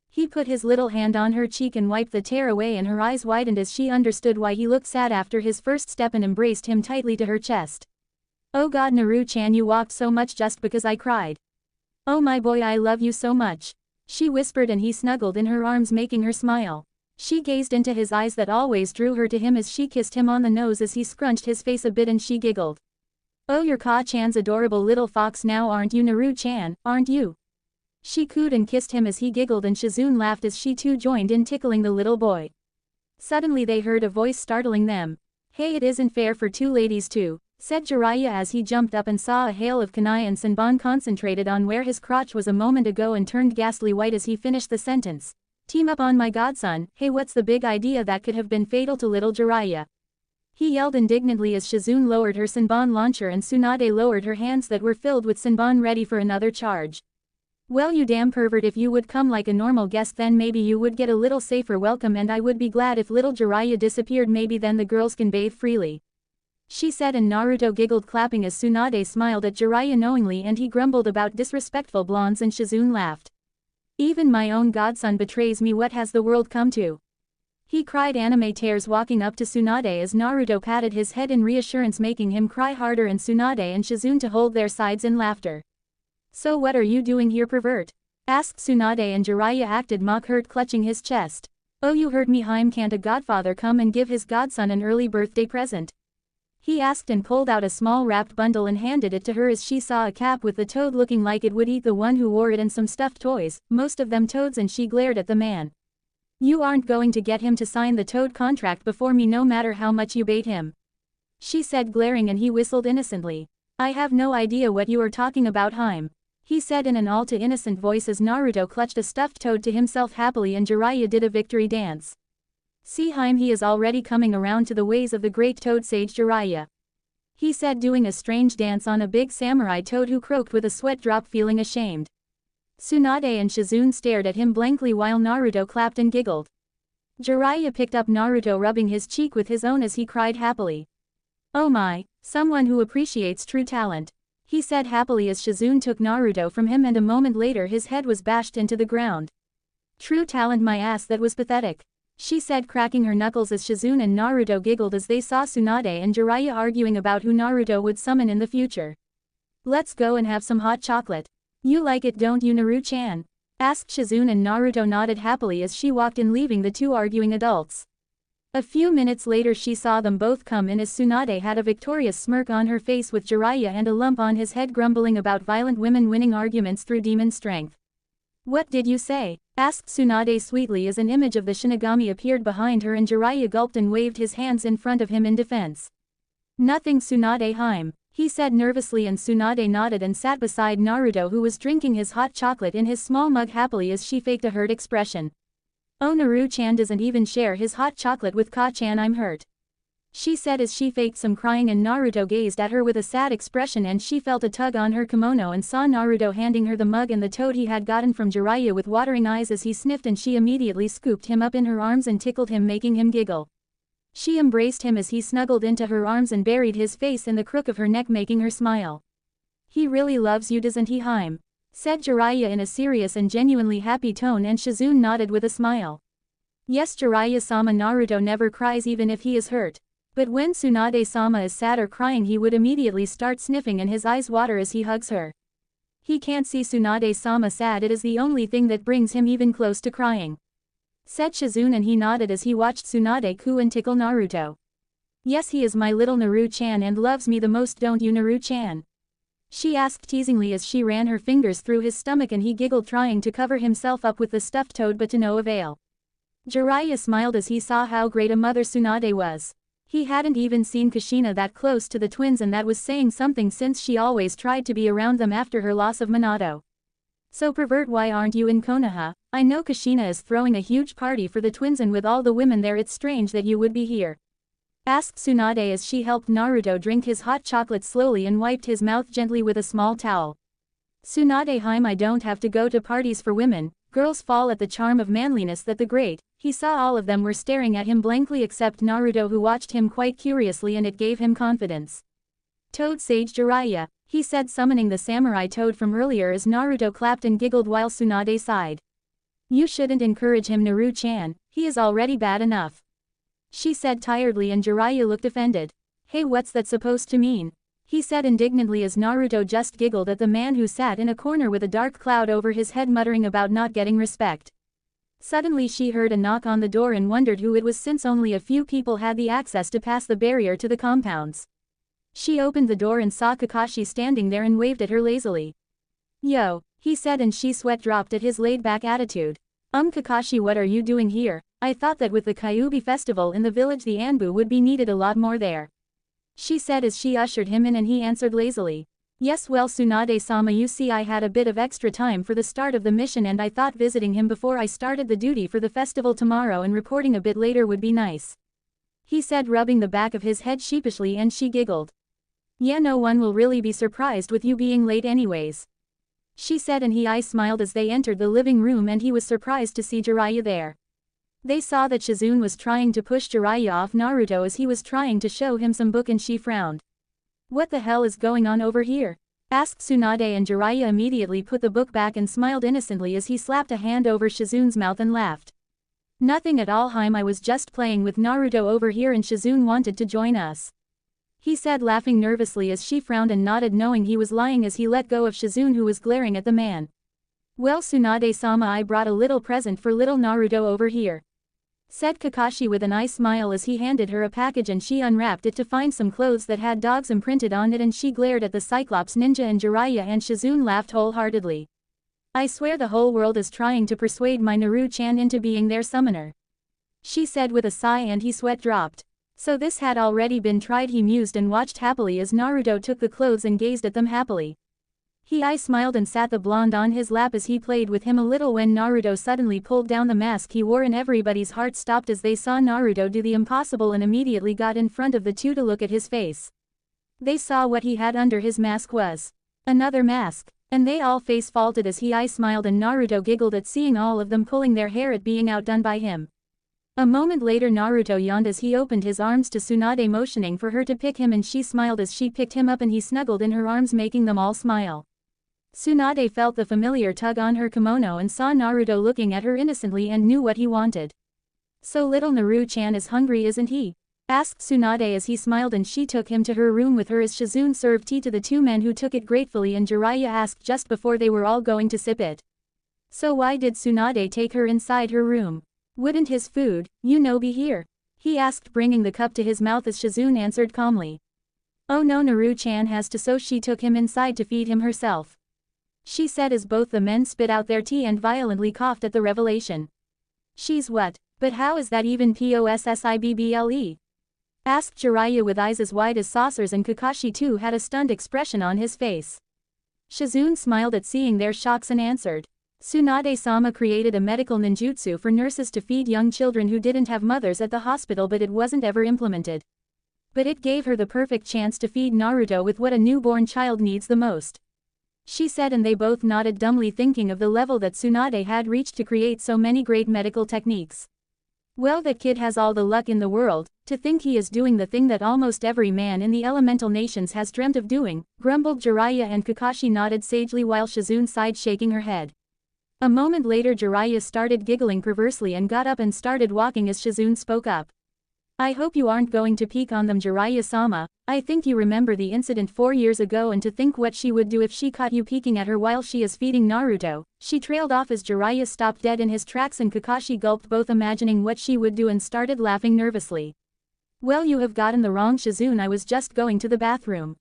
He put his little hand on her cheek and wiped the tear away, and her eyes widened as she understood why he looked sad after his first step and embraced him tightly to her chest. Oh God, Naru-chan, you walked so much just because I cried. Oh my boy, I love you so much, she whispered, and he snuggled in her arms, making her smile. She gazed into his eyes that always drew her to him as she kissed him on the nose as he scrunched his face a bit, and she giggled. Oh, you're Ka-chan's adorable little fox now, aren't you, Naru-chan, aren't you? She cooed and kissed him as he giggled, and Shizune laughed as she too joined in tickling the little boy. Suddenly they heard a voice startling them. Hey, it isn't fair for two ladies to, said Jiraiya as he jumped up and saw a hail of kunai and senbon concentrated on where his crotch was a moment ago and turned ghastly white as he finished the sentence. Team up on my godson. Hey, what's the big idea that could have been fatal to little Jiraiya? He yelled indignantly as Shizune lowered her senbon launcher and Tsunade lowered her hands that were filled with senbon ready for another charge. Well, you damn pervert, if you would come like a normal guest then maybe you would get a little safer welcome, and I would be glad if little Jiraiya disappeared, maybe then the girls can bathe freely. She said, and Naruto giggled, clapping as Tsunade smiled at Jiraiya knowingly, and he grumbled about disrespectful blondes, and Shizune laughed. Even my own godson betrays me, what has the world come to? He cried, anime tears, walking up to Tsunade as Naruto patted his head in reassurance, making him cry harder, and Tsunade and Shizune to hold their sides in laughter. So what are you doing here, pervert? Asked Tsunade, and Jiraiya acted mock hurt, clutching his chest. Oh, you heard me, Haim, can't a godfather come and give his godson an early birthday present? He asked, and pulled out a small wrapped bundle and handed it to her as she saw a cap with the toad looking like it would eat the one who wore it, and some stuffed toys, most of them toads, and she glared at the man. You aren't going to get him to sign the toad contract before me, no matter how much you bait him. She said, glaring, and he whistled innocently. I have no idea what you are talking about, Haim. He said in an all-too-innocent voice as Naruto clutched a stuffed toad to himself happily, and Jiraiya did a victory dance. See, Haim, he is already coming around to the ways of the great toad sage Jiraiya. He said, doing a strange dance on a big samurai toad who croaked with a sweat drop, feeling ashamed. Tsunade and Shizune stared at him blankly while Naruto clapped and giggled. Jiraiya picked up Naruto, rubbing his cheek with his own as he cried happily. Oh my, someone who appreciates true talent. He said happily as Shizune took Naruto from him, and a moment later his head was bashed into the ground. True talent, my ass, that was pathetic. She said, cracking her knuckles as Shizune and Naruto giggled as they saw Tsunade and Jiraiya arguing about who Naruto would summon in the future. Let's go and have some hot chocolate. You like it, don't you, Naru-chan? Asked Shizune, and Naruto nodded happily as she walked in, leaving the two arguing adults. A few minutes later she saw them both come in as Tsunade had a victorious smirk on her face with Jiraiya and a lump on his head, grumbling about violent women winning arguments through demon strength. What did you say? Asked Tsunade sweetly as an image of the Shinigami appeared behind her, and Jiraiya gulped and waved his hands in front of him in defense. Nothing, Tsunade Haim, he said nervously, and Tsunade nodded and sat beside Naruto, who was drinking his hot chocolate in his small mug happily as she faked a hurt expression. Oh, Naru-chan doesn't even share his hot chocolate with Ka-chan, I'm hurt. She said as she faked some crying, and Naruto gazed at her with a sad expression, and she felt a tug on her kimono and saw Naruto handing her the mug and the toad he had gotten from Jiraiya with watering eyes as he sniffed, and she immediately scooped him up in her arms and tickled him, making him giggle. She embraced him as he snuggled into her arms and buried his face in the crook of her neck, making her smile. He really loves you, doesn't he, Haim? Said Jiraiya in a serious and genuinely happy tone, and Shizune nodded with a smile. Yes, Jiraiya-sama, Naruto never cries even if he is hurt. But when Tsunade-sama is sad or crying, he would immediately start sniffing and his eyes water as he hugs her. He can't see Tsunade-sama sad, it is the only thing that brings him even close to crying. Said Shizune, and he nodded as he watched Tsunade coo and tickle Naruto. Yes, he is my little Naru-chan and loves me the most, don't you, Naru-chan? She asked teasingly as she ran her fingers through his stomach, and he giggled, trying to cover himself up with the stuffed toad, but to no avail. Jiraiya smiled as he saw how great a mother Tsunade was. He hadn't even seen Kushina that close to the twins, and that was saying something since she always tried to be around them after her loss of Minato. So pervert, why aren't you in Konoha? I know Kushina is throwing a huge party for the twins, and with all the women there it's strange that you would be here. Asked Tsunade as she helped Naruto drink his hot chocolate slowly and wiped his mouth gently with a small towel. Tsunade Haim, I don't have to go to parties for women, girls fall at the charm of manliness that the great. He saw all of them were staring at him blankly except Naruto, who watched him quite curiously, and it gave him confidence. Toad Sage Jiraiya, he said, summoning the samurai toad from earlier as Naruto clapped and giggled while Tsunade sighed. You shouldn't encourage him, Naru-chan, he is already bad enough. She said tiredly, and Jiraiya looked offended. Hey, what's that supposed to mean? He said indignantly as Naruto just giggled at the man who sat in a corner with a dark cloud over his head, muttering about not getting respect. Suddenly she heard a knock on the door and wondered who it was, since only a few people had the access to pass the barrier to the compounds. She opened the door and saw Kakashi standing there and waved at her lazily. Yo, he said, and she sweat dropped at his laid-back attitude. Kakashi, what are you doing here? I thought that with the Kyuubi festival in the village the Anbu would be needed a lot more there. She said as she ushered him in, and he answered lazily. Yes, well, Tsunade-sama, you see, I had a bit of extra time for the start of the mission, and I thought visiting him before I started the duty for the festival tomorrow and reporting a bit later would be nice. He said, rubbing the back of his head sheepishly, and she giggled. Yeah, no one will really be surprised with you being late anyways. she said, and he smiled as they entered the living room, and he was surprised to see Jiraiya there. They saw that Shizune was trying to push Jiraiya off Naruto as he was trying to show him some book, and she frowned. "What the hell is going on over here?" asked Tsunade, and Jiraiya immediately put the book back and smiled innocently as he slapped a hand over Shizune's mouth and laughed. "Nothing at all, Haim, I was just playing with Naruto over here and Shizune wanted to join us," he said, laughing nervously as she frowned and nodded, knowing he was lying as he let go of Shizune, who was glaring at the man. "Well, Tsunade-sama, I brought a little present for little Naruto over here," said Kakashi with an smile as he handed her a package, and she unwrapped it to find some clothes that had dogs imprinted on it, and she glared at the Cyclops ninja and Jiraiya, and Shizune laughed wholeheartedly. "I swear the whole world is trying to persuade my Naru-chan into being their summoner," she said with a sigh, and his sweat dropped. So this had already been tried, he mused and watched happily as Naruto took the clothes and gazed at them happily. He smiled and sat the blonde on his lap as he played with him a little when Naruto suddenly pulled down the mask he wore, and everybody's heart stopped as they saw Naruto do the impossible and immediately got in front of the two to look at his face. They saw what he had under his mask was another mask, and they all face faulted as he smiled, and Naruto giggled at seeing all of them pulling their hair at being outdone by him. A moment later Naruto yawned as he opened his arms to Tsunade, motioning for her to pick him, and she smiled as she picked him up and he snuggled in her arms, making them all smile. Tsunade felt the familiar tug on her kimono and saw Naruto looking at her innocently and knew what he wanted. "So little Naru-chan is hungry, isn't he?" asked Tsunade as he smiled, and she took him to her room with her as Shizune served tea to the two men, who took it gratefully, and Jiraiya asked just before they were all going to sip it. "So why did Tsunade take her inside her room? Wouldn't his food, be here?" he asked, bringing the cup to his mouth as Shizune answered calmly. "Oh no, Naru-chan has to, so she took him inside to feed him herself," she said as both the men spit out their tea and violently coughed at the revelation. "She's what? But how is that even possible?" asked Jiraiya with eyes as wide as saucers, and Kakashi too had a stunned expression on his face. Shizune smiled at seeing their shocks and answered. "Tsunade-sama created a medical ninjutsu for nurses to feed young children who didn't have mothers at the hospital, but it wasn't ever implemented. But it gave her the perfect chance to feed Naruto with what a newborn child needs the most," she said, and they both nodded dumbly, thinking of the level that Tsunade had reached to create so many great medical techniques. "Well, that kid has all the luck in the world, to think he is doing the thing that almost every man in the elemental nations has dreamt of doing," grumbled Jiraiya, and Kakashi nodded sagely while Shizune sighed, shaking her head. A moment later Jiraiya started giggling perversely and got up and started walking as Shizune spoke up. "I hope you aren't going to peek on them, Jiraiya-sama. I think you remember the incident 4 years ago, and to think what she would do if she caught you peeking at her while she is feeding Naruto." She trailed off as Jiraiya stopped dead in his tracks, and Kakashi gulped, both imagining what she would do, and started laughing nervously. "Well, you have gotten the wrong Shizune, I was just going to the bathroom,"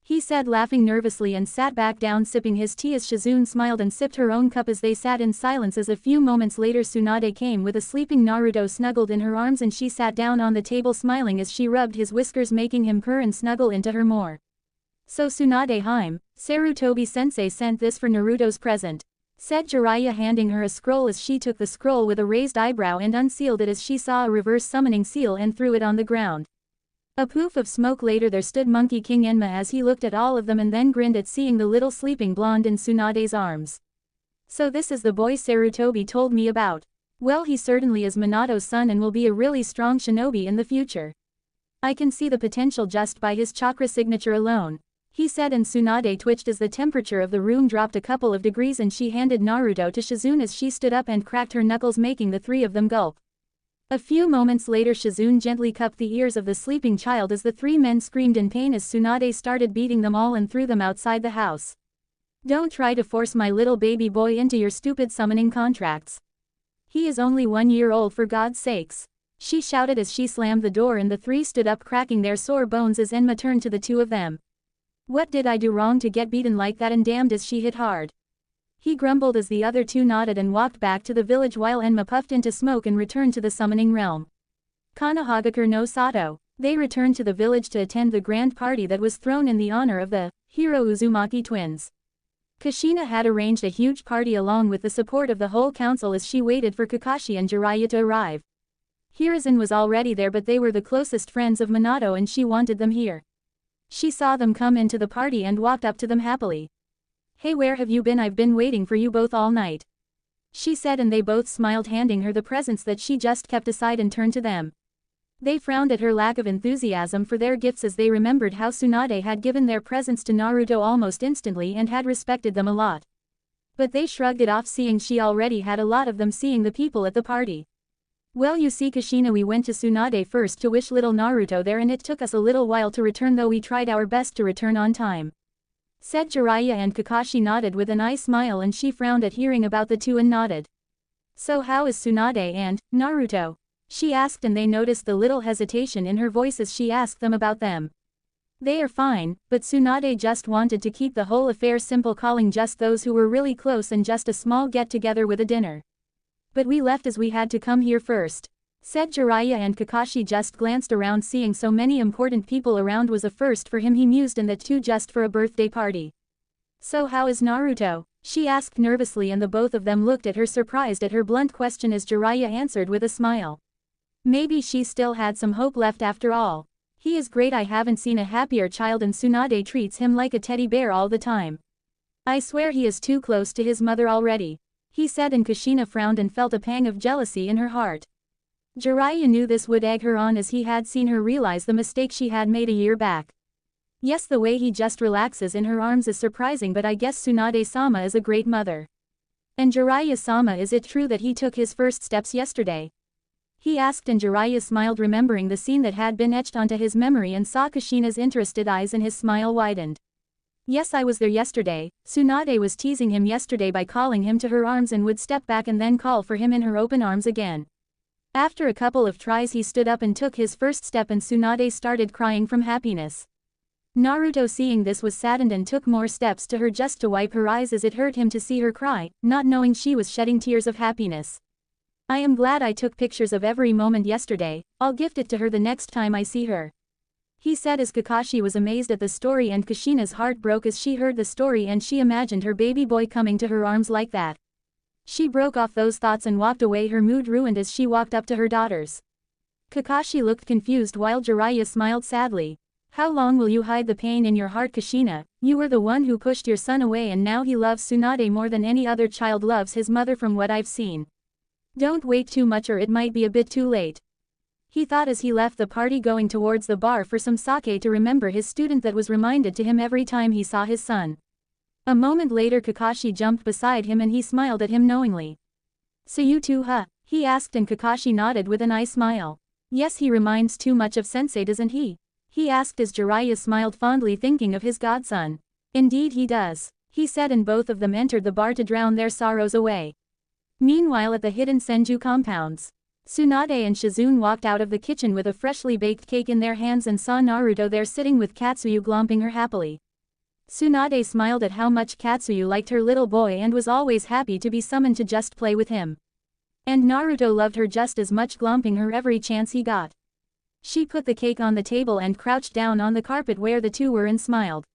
he said, laughing nervously, and sat back down sipping his tea as Shizune smiled and sipped her own cup as they sat in silence. As a few moments later Tsunade came with a sleeping Naruto snuggled in her arms, and she sat down on the table smiling as she rubbed his whiskers, making him purr and snuggle into her more. "So Tsunade-hime, Sarutobi-sensei sent this for Naruto's present," said Jiraiya, handing her a scroll as she took the scroll with a raised eyebrow and unsealed it as she saw a reverse summoning seal and threw it on the ground. A poof of smoke later there stood Monkey King Enma as he looked at all of them and then grinned at seeing the little sleeping blonde in Tsunade's arms. "So this is the boy Sarutobi told me about. Well, he certainly is Minato's son and will be a really strong shinobi in the future. I can see the potential just by his chakra signature alone," he said, and Tsunade twitched as the temperature of the room dropped a couple of degrees, and she handed Naruto to Shizune as she stood up and cracked her knuckles, making the three of them gulp. A few moments later Shizune gently cupped the ears of the sleeping child as the three men screamed in pain as Tsunade started beating them all and threw them outside the house. "Don't try to force my little baby boy into your stupid summoning contracts. He is only 1 year old, for God's sakes," she shouted as she slammed the door, and the three stood up cracking their sore bones as Enma turned to the two of them. "What did I do wrong to get beaten like that, and damned as she hit hard?" he grumbled as the other two nodded and walked back to the village while Enma puffed into smoke and returned to the summoning realm. Konohagakure no Sato. They returned to the village to attend the grand party that was thrown in the honor of the Hiro Uzumaki twins. Kushina had arranged a huge party along with the support of the whole council as she waited for Kakashi and Jiraiya to arrive. Hiruzen was already there, but they were the closest friends of Minato and she wanted them here. She saw them come into the party and walked up to them happily. Hey, where have you been? I've been waiting for you both all night. She said, and they both smiled, handing her the presents that she just kept aside and turned to them. They frowned at her lack of enthusiasm for their gifts as they remembered how Tsunade had given their presents to Naruto almost instantly and had respected them a lot. But they shrugged it off, seeing she already had a lot of them, seeing the people at the party. Well, you see, Kushina, we went to Tsunade first to wish little Naruto there, and it took us a little while to return, though we tried our best to return on time, said Jiraiya, and Kakashi nodded with an eye smile, and she frowned at hearing about the two and nodded. So how is Tsunade and Naruto? She asked, and they noticed the little hesitation in her voice as she asked them about them. They are fine, but Tsunade just wanted to keep the whole affair simple, calling just those who were really close and just a small get-together with a dinner. But we left as we had to come here first, said Jiraiya, and Kakashi just glanced around, seeing so many important people around was a first for him. He mused, and that too just for a birthday party. So how is Naruto? She asked nervously, and the both of them looked at her, surprised at her blunt question, as Jiraiya answered with a smile. Maybe she still had some hope left after all. He is great. I haven't seen a happier child, and Tsunade treats him like a teddy bear all the time. I swear he is too close to his mother already, he said, and Kushina frowned and felt a pang of jealousy in her heart. Jiraiya knew this would egg her on, as he had seen her realize the mistake she had made a year back. Yes, the way he just relaxes in her arms is surprising, but I guess Tsunade-sama is a great mother. And Jiraiya-sama, is it true that he took his first steps yesterday? He asked, and Jiraiya smiled, remembering the scene that had been etched onto his memory, and saw Kushina's interested eyes, and his smile widened. Yes, I was there yesterday. Tsunade was teasing him yesterday by calling him to her arms and would step back and then call for him in her open arms again. After a couple of tries he stood up and took his first step, and Tsunade started crying from happiness. Naruto, seeing this, was saddened and took more steps to her just to wipe her eyes, as it hurt him to see her cry, not knowing she was shedding tears of happiness. I am glad I took pictures of every moment yesterday. I'll gift it to her the next time I see her, he said, as Kakashi was amazed at the story, and Kushina's heart broke as she heard the story, and she imagined her baby boy coming to her arms like that. She broke off those thoughts and walked away, her mood ruined as she walked up to her daughters. Kakashi looked confused while Jiraiya smiled sadly. How long will you hide the pain in your heart, Kushina? You were the one who pushed your son away, and now he loves Tsunade more than any other child loves his mother, from what I've seen. Don't wait too much, or it might be a bit too late, he thought as he left the party, going towards the bar for some sake to remember his student that was reminded to him every time he saw his son. A moment later Kakashi jumped beside him, and he smiled at him knowingly. So you too, huh? He asked, and Kakashi nodded with an eye smile. Yes, he reminds too much of Sensei, doesn't he? He asked, as Jiraiya smiled fondly, thinking of his godson. Indeed he does, he said, and both of them entered the bar to drown their sorrows away. Meanwhile, at the hidden Senju compounds, Tsunade and Shizune walked out of the kitchen with a freshly baked cake in their hands and saw Naruto there sitting with Katsuyu glomping her happily. Tsunade smiled at how much Katsuyu liked her little boy and was always happy to be summoned to just play with him. And Naruto loved her just as much, glomping her every chance he got. She put the cake on the table and crouched down on the carpet where the two were and smiled.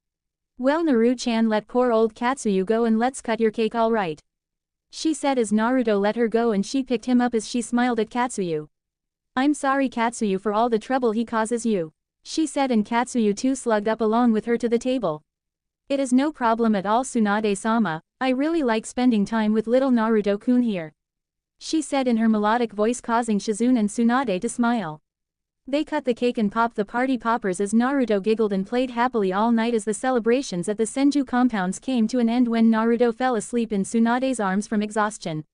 Well, Naru-chan, let poor old Katsuyu go and let's cut your cake, all right, she said, as Naruto let her go, and she picked him up as she smiled at Katsuyu. I'm sorry, Katsuyu, for all the trouble he causes you, she said, and Katsuyu too slugged up along with her to the table. It is no problem at all, Tsunade-sama. I really like spending time with little Naruto-kun here, she said in her melodic voice, causing Shizune and Tsunade to smile. They cut the cake and popped the party poppers as Naruto giggled and played happily all night, as the celebrations at the Senju compounds came to an end when Naruto fell asleep in Tsunade's arms from exhaustion.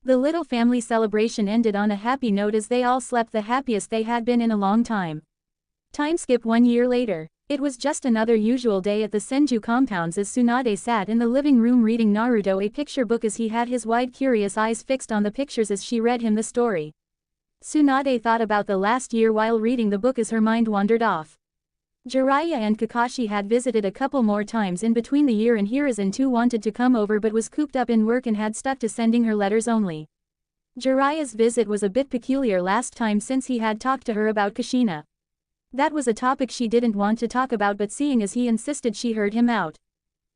The little family celebration ended on a happy note as they all slept the happiest they had been in a long time. Time skip 1 year later. It was just another usual day at the Senju compounds as Tsunade sat in the living room reading Naruto a picture book, as he had his wide curious eyes fixed on the pictures as she read him the story. Tsunade thought about the last year while reading the book as her mind wandered off. Jiraiya and Kakashi had visited a couple more times in between the year, and Hiruzen too wanted to come over but was cooped up in work and had stuck to sending her letters only. Jiraiya's visit was a bit peculiar last time since he had talked to her about Kushina. That was a topic she didn't want to talk about, but seeing as he insisted, she heard him out.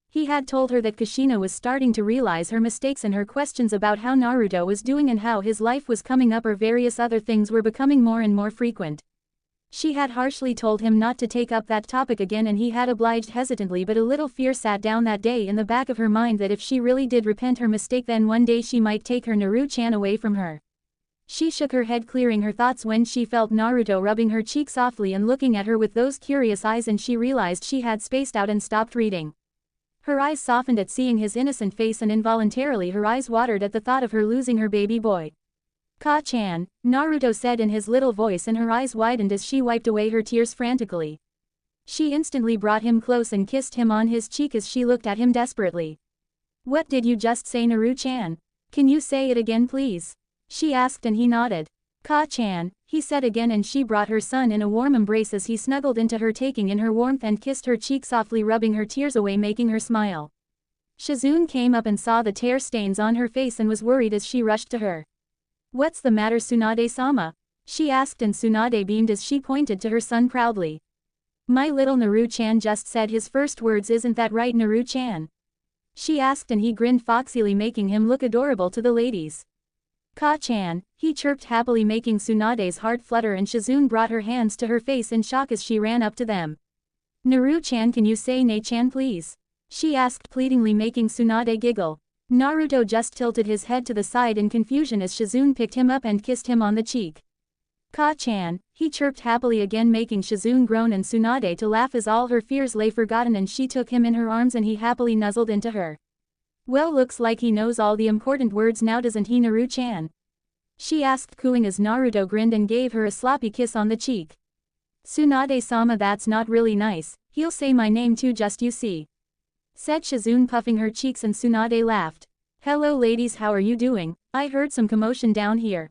He had told her that Kushina was starting to realize her mistakes, and her questions about how Naruto was doing and how his life was coming up or various other things were becoming more and more frequent. She had harshly told him not to take up that topic again, and he had obliged hesitantly, but a little fear sat down that day in the back of her mind that if she really did repent her mistake, then one day she might take her Naru-chan away from her. She shook her head, clearing her thoughts, when she felt Naruto rubbing her cheek softly and looking at her with those curious eyes, and she realized she had spaced out and stopped reading. Her eyes softened at seeing his innocent face, and involuntarily her eyes watered at the thought of her losing her baby boy. "Ka-chan," Naruto said in his little voice, and her eyes widened as she wiped away her tears frantically. She instantly brought him close and kissed him on his cheek as she looked at him desperately. "What did you just say, Naru-chan? Can you say it again, please?" she asked, and he nodded. "Ka-chan," he said again, and she brought her son in a warm embrace as he snuggled into her, taking in her warmth, and kissed her cheek softly, rubbing her tears away, making her smile. Shizune came up and saw the tear stains on her face and was worried as she rushed to her. "What's the matter, Tsunade-sama?" she asked, and Tsunade beamed as she pointed to her son proudly. "My little Naru-chan just said his first words, isn't that right, Naru-chan?" she asked, and he grinned foxily, making him look adorable to the ladies. "Ka-chan," he chirped happily, making Tsunade's heart flutter, and Shizune brought her hands to her face in shock as she ran up to them. "Naru-chan, can you say Ne-chan please?" she asked pleadingly, making Tsunade giggle. Naruto just tilted his head to the side in confusion as Shizune picked him up and kissed him on the cheek. "Ka-chan," he chirped happily again, making Shizune groan and Tsunade to laugh as all her fears lay forgotten, and she took him in her arms and he happily nuzzled into her. "Well, looks like he knows all the important words now, doesn't he, Naru-chan?" she asked, cooing as Naruto grinned and gave her a sloppy kiss on the cheek. "Tsunade-sama, that's not really nice, he'll say my name too, just you see," said Shizune, puffing her cheeks, and Tsunade laughed. "Hello ladies, how are you doing? I heard some commotion down here,"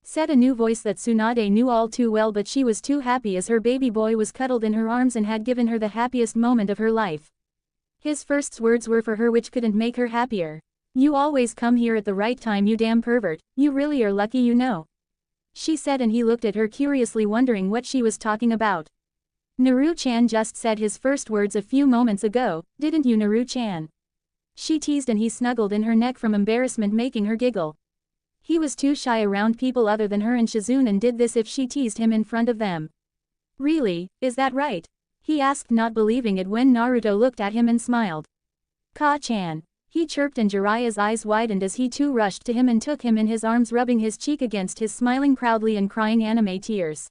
said a new voice that Tsunade knew all too well, but she was too happy as her baby boy was cuddled in her arms and had given her the happiest moment of her life. His first words were for her, which couldn't make her happier. "You always come here at the right time, you damn pervert, you really are lucky, you know," she said, and he looked at her curiously, wondering what she was talking about. "Naru-chan just said his first words a few moments ago, didn't you, Naru-chan?" she teased, and he snuggled in her neck from embarrassment, making her giggle. He was too shy around people other than her and Shizune, and did this if she teased him in front of them. "Really, is that right?" he asked, not believing it when Naruto looked at him and smiled. "Ka-chan," he chirped, and Jiraiya's eyes widened as he too rushed to him and took him in his arms, rubbing his cheek against his, smiling proudly and crying anime tears.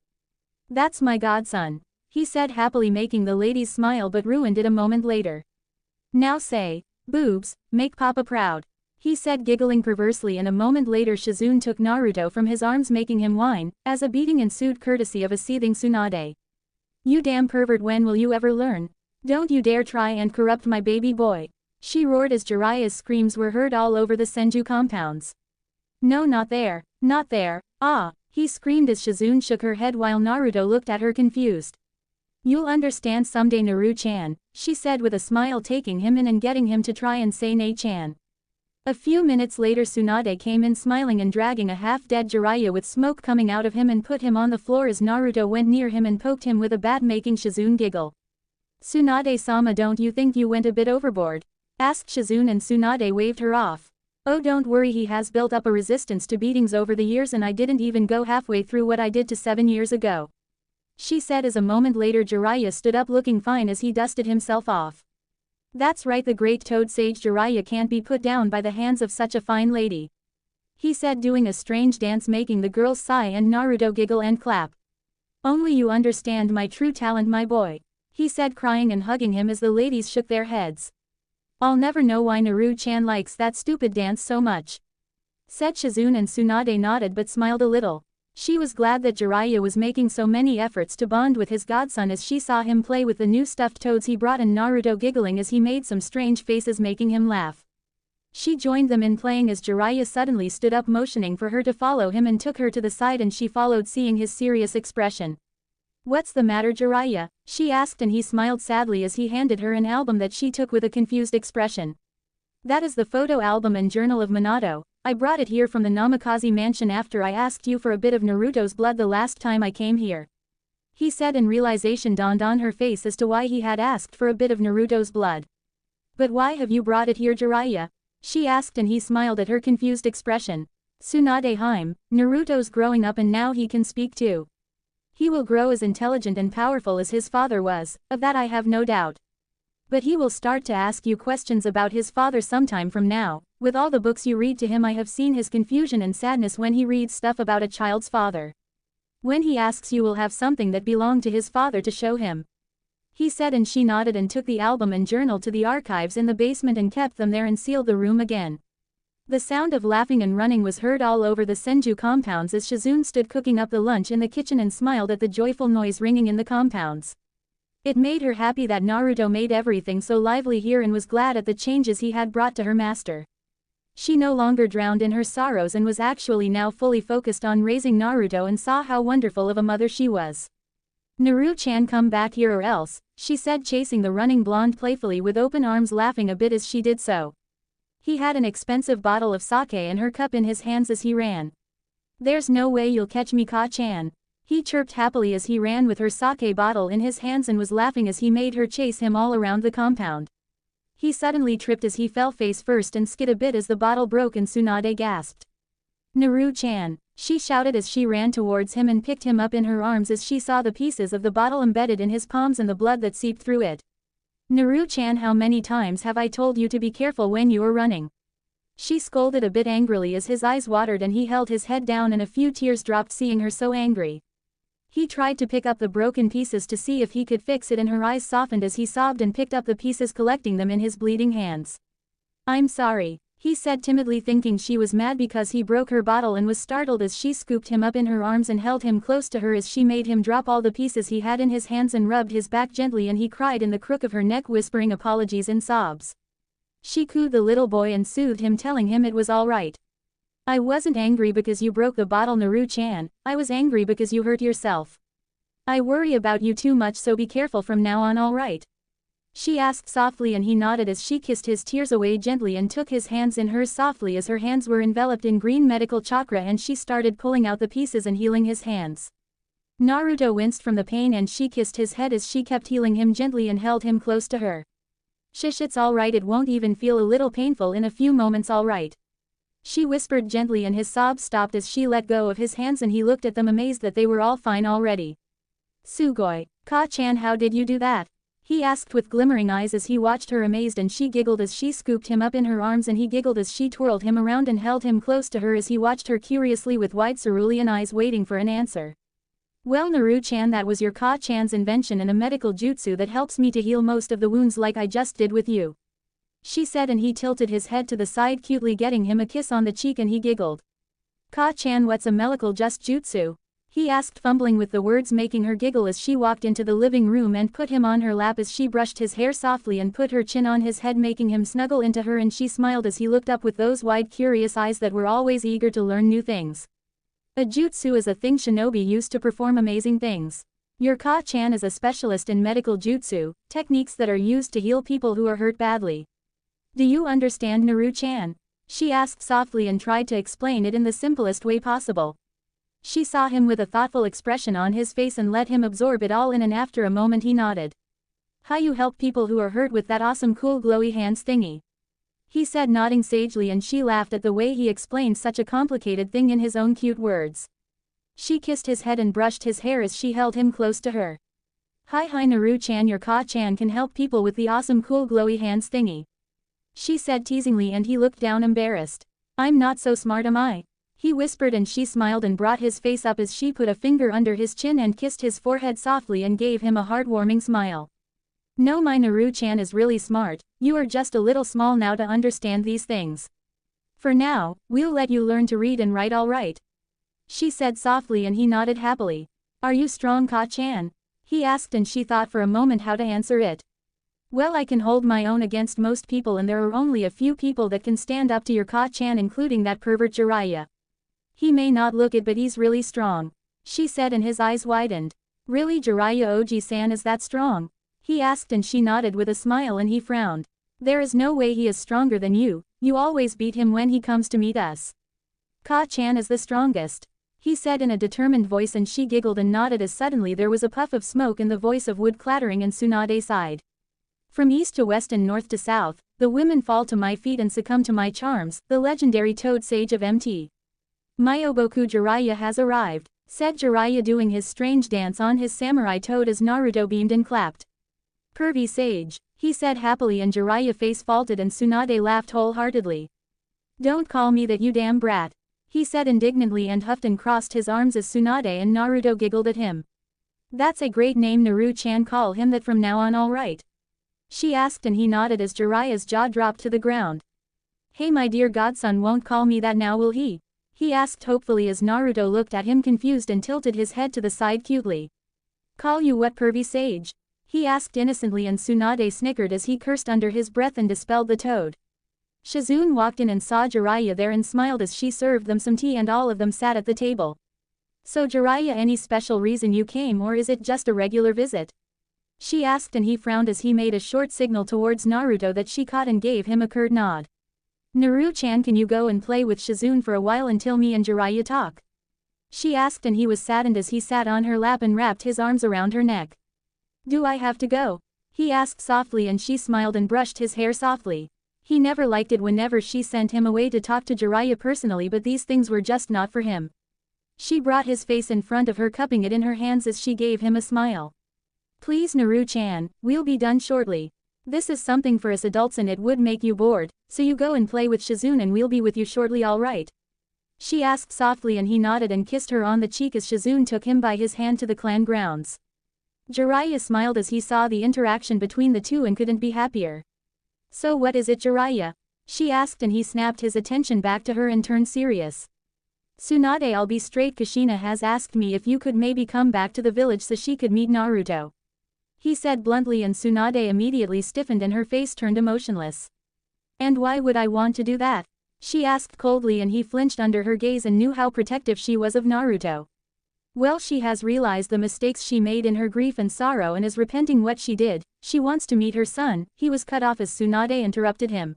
"That's my godson," he said happily, making the ladies smile, but ruined it a moment later. "Now say, boobs, make Papa proud," he said, giggling perversely, and a moment later Shizune took Naruto from his arms, making him whine, as a beating ensued courtesy of a seething Tsunade. "You damn pervert, when will you ever learn? Don't you dare try and corrupt my baby boy," she roared as Jiraiya's screams were heard all over the Senju compounds. "No, not there, not there, ah," he screamed as Shizune shook her head while Naruto looked at her confused. "You'll understand someday, Naru-chan," she said with a smile, taking him in and getting him to try and say Ne-chan. A few minutes later Tsunade came in smiling and dragging a half-dead Jiraiya with smoke coming out of him, and put him on the floor as Naruto went near him and poked him with a bat, making Shizune giggle. "Tsunade-sama, don't you think you went a bit overboard?" asked Shizune, and Tsunade waved her off. "Oh, don't worry, he has built up a resistance to beatings over the years, and I didn't even go halfway through what I did to 7 years ago," she said as a moment later Jiraiya stood up looking fine as he dusted himself off. "That's right, the great toad sage Jiraiya can't be put down by the hands of such a fine lady," he said, doing a strange dance, making the girls sigh and Naruto giggle and clap. "Only you understand my true talent, my boy," he said, crying and hugging him as the ladies shook their heads. "I'll never know why Naru-chan likes that stupid dance so much," said Shizune, and Tsunade nodded but smiled a little. She was glad that Jiraiya was making so many efforts to bond with his godson as she saw him play with the new stuffed toads he brought, and Naruto giggling as he made some strange faces, making him laugh. She joined them in playing as Jiraiya suddenly stood up, motioning for her to follow him, and took her to the side, and she followed, seeing his serious expression. "What's the matter, Jiraiya?" she asked, and he smiled sadly as he handed her an album that she took with a confused expression. "That is the photo album and journal of Minato. I brought it here from the Namikaze mansion after I asked you for a bit of Naruto's blood the last time I came here," he said, and realization dawned on her face as to why he had asked for a bit of Naruto's blood. "But why have you brought it here, Jiraiya?" she asked, and he smiled at her confused expression. "Tsunade Haim, Naruto's growing up and now he can speak too. He will grow as intelligent and powerful as his father was, of that I have no doubt. But he will start to ask you questions about his father sometime from now. With all the books you read to him, I have seen his confusion and sadness when he reads stuff about a child's father. When he asks, you will have something that belonged to his father to show him," he said, and she nodded and took the album and journal to the archives in the basement and kept them there and sealed the room again. The sound of laughing and running was heard all over the Senju compounds as Shizune stood cooking up the lunch in the kitchen and smiled at the joyful noise ringing in the compounds. It made her happy that Naruto made everything so lively here and was glad at the changes he had brought to her master. She no longer drowned in her sorrows and was actually now fully focused on raising Naruto and saw how wonderful of a mother she was. "Naru-chan, come back here or else," she said, chasing the running blonde playfully with open arms, laughing a bit as she did so. He had an expensive bottle of sake and her cup in his hands as he ran. "There's no way you'll catch me, Ka-chan," he chirped happily as he ran with her sake bottle in his hands and was laughing as he made her chase him all around the compound. He suddenly tripped as he fell face first and skid a bit as the bottle broke and Tsunade gasped. "Naru-chan," she shouted as she ran towards him and picked him up in her arms as she saw the pieces of the bottle embedded in his palms and the blood that seeped through it. "Naru-chan, how many times have I told you to be careful when you are running?" She scolded a bit angrily as his eyes watered and he held his head down and a few tears dropped seeing her so angry. He tried to pick up the broken pieces to see if he could fix it and her eyes softened as he sobbed and picked up the pieces, collecting them in his bleeding hands. "I'm sorry," he said timidly, thinking she was mad because he broke her bottle, and was startled as she scooped him up in her arms and held him close to her as she made him drop all the pieces he had in his hands and rubbed his back gently, and he cried in the crook of her neck, whispering apologies and sobs. She cooed the little boy and soothed him, telling him it was all right. "I wasn't angry because you broke the bottle, Naru-chan, I was angry because you hurt yourself. I worry about you too much, so be careful from now on, all right?" she asked softly, and he nodded as she kissed his tears away gently and took his hands in hers softly as her hands were enveloped in green medical chakra and she started pulling out the pieces and healing his hands. Naruto winced from the pain and she kissed his head as she kept healing him gently and held him close to her. "Shish, it's all right, it won't even feel a little painful in a few moments, all right?" she whispered gently, and his sobs stopped as she let go of his hands and he looked at them amazed that they were all fine already. "Sugoi, Ka-chan, how did you do that?" he asked with glimmering eyes as he watched her amazed, and she giggled as she scooped him up in her arms and he giggled as she twirled him around and held him close to her as he watched her curiously with wide cerulean eyes waiting for an answer. "Well, Naru-chan, that was your Ka-chan's invention and a medical jutsu that helps me to heal most of the wounds like I just did with you," she said, and he tilted his head to the side, cutely getting him a kiss on the cheek, and he giggled. "Ka-chan, what's a medical just jutsu?" he asked, fumbling with the words, making her giggle as she walked into the living room and put him on her lap as she brushed his hair softly and put her chin on his head, making him snuggle into her, and she smiled as he looked up with those wide curious eyes that were always eager to learn new things. "A jutsu is a thing shinobi use to perform amazing things. Your Ka-chan is a specialist in medical jutsu, techniques that are used to heal people who are hurt badly. Do you understand, Naru-chan?" she asked softly and tried to explain it in the simplest way possible. She saw him with a thoughtful expression on his face and let him absorb it all in, and after a moment he nodded. "How you help people who are hurt with that awesome cool glowy hands thingy?" he said, nodding sagely, and she laughed at the way he explained such a complicated thing in his own cute words. She kissed his head and brushed his hair as she held him close to her. Hi Naru-chan, your Ka-chan can help people with the awesome cool glowy hands thingy," she said teasingly, and he looked down embarrassed. "I'm not so smart, am I?" he whispered, and she smiled and brought his face up as she put a finger under his chin and kissed his forehead softly and gave him a heartwarming smile. "No, my Naru-chan is really smart, you are just a little small now to understand these things. For now, we'll let you learn to read and write, all right?" she said softly, and he nodded happily. "Are you strong, Ka-chan?" he asked, and she thought for a moment how to answer it. "Well, I can hold my own against most people, and there are only a few people that can stand up to your Ka-chan, including that pervert Jiraiya. He may not look it, but he's really strong," she said, and his eyes widened. "Really, Jiraiya Oji-san is that strong?" he asked, and she nodded with a smile, and he frowned. "There is no way he is stronger than you always beat him when he comes to meet us. Ka-chan is the strongest," he said in a determined voice, and she giggled and nodded as suddenly there was a puff of smoke and the voice of wood clattering, and Tsunade sighed. "From east to west and north to south, the women fall to my feet and succumb to my charms, the legendary toad sage of MT. Myoboku Jiraiya has arrived," said Jiraiya doing his strange dance on his samurai toad as Naruto beamed and clapped. Pervy sage, he said happily, and Jiraiya face faulted and Tsunade laughed wholeheartedly. Don't call me that, you damn brat, he said indignantly and huffed and crossed his arms as Tsunade and Naruto giggled at him. That's a great name, Naru-chan, call him that from now on, alright? She asked, and he nodded as Jiraiya's jaw dropped to the ground. Hey, my dear godson, won't call me that now, will he? He asked hopefully as Naruto looked at him confused and tilted his head to the side cutely. Call you what, pervy sage? He asked innocently, and Tsunade snickered as he cursed under his breath and dispelled the toad. Shizune walked in and saw Jiraiya there and smiled as she served them some tea, and all of them sat at the table. So Jiraiya, any special reason you came, or is it just a regular visit? She asked, and he frowned as he made a short signal towards Naruto that she caught and gave him a curt nod. Naru-chan, can you go and play with Shizune for a while until me and Jiraiya talk? She asked, and he was saddened as he sat on her lap and wrapped his arms around her neck. Do I have to go? He asked softly, and she smiled and brushed his hair softly. He never liked it whenever she sent him away to talk to Jiraiya personally, but these things were just not for him. She brought his face in front of her, cupping it in her hands as she gave him a smile. Please, Naru-chan, we'll be done shortly. This is something for us adults and it would make you bored, so you go and play with Shizune and we'll be with you shortly, alright? She asked softly, and he nodded and kissed her on the cheek as Shizune took him by his hand to the clan grounds. Jiraiya smiled as he saw the interaction between the two and couldn't be happier. So what is it, Jiraiya? She asked, and he snapped his attention back to her and turned serious. Tsunade, I'll be straight, Kushina has asked me if you could maybe come back to the village so she could meet Naruto. He said bluntly, and Tsunade immediately stiffened and her face turned emotionless. And why would I want to do that? She asked coldly, and he flinched under her gaze and knew how protective she was of Naruto. Well, she has realized the mistakes she made in her grief and sorrow and is repenting what she did. She wants to meet her son. He was cut off as Tsunade interrupted him.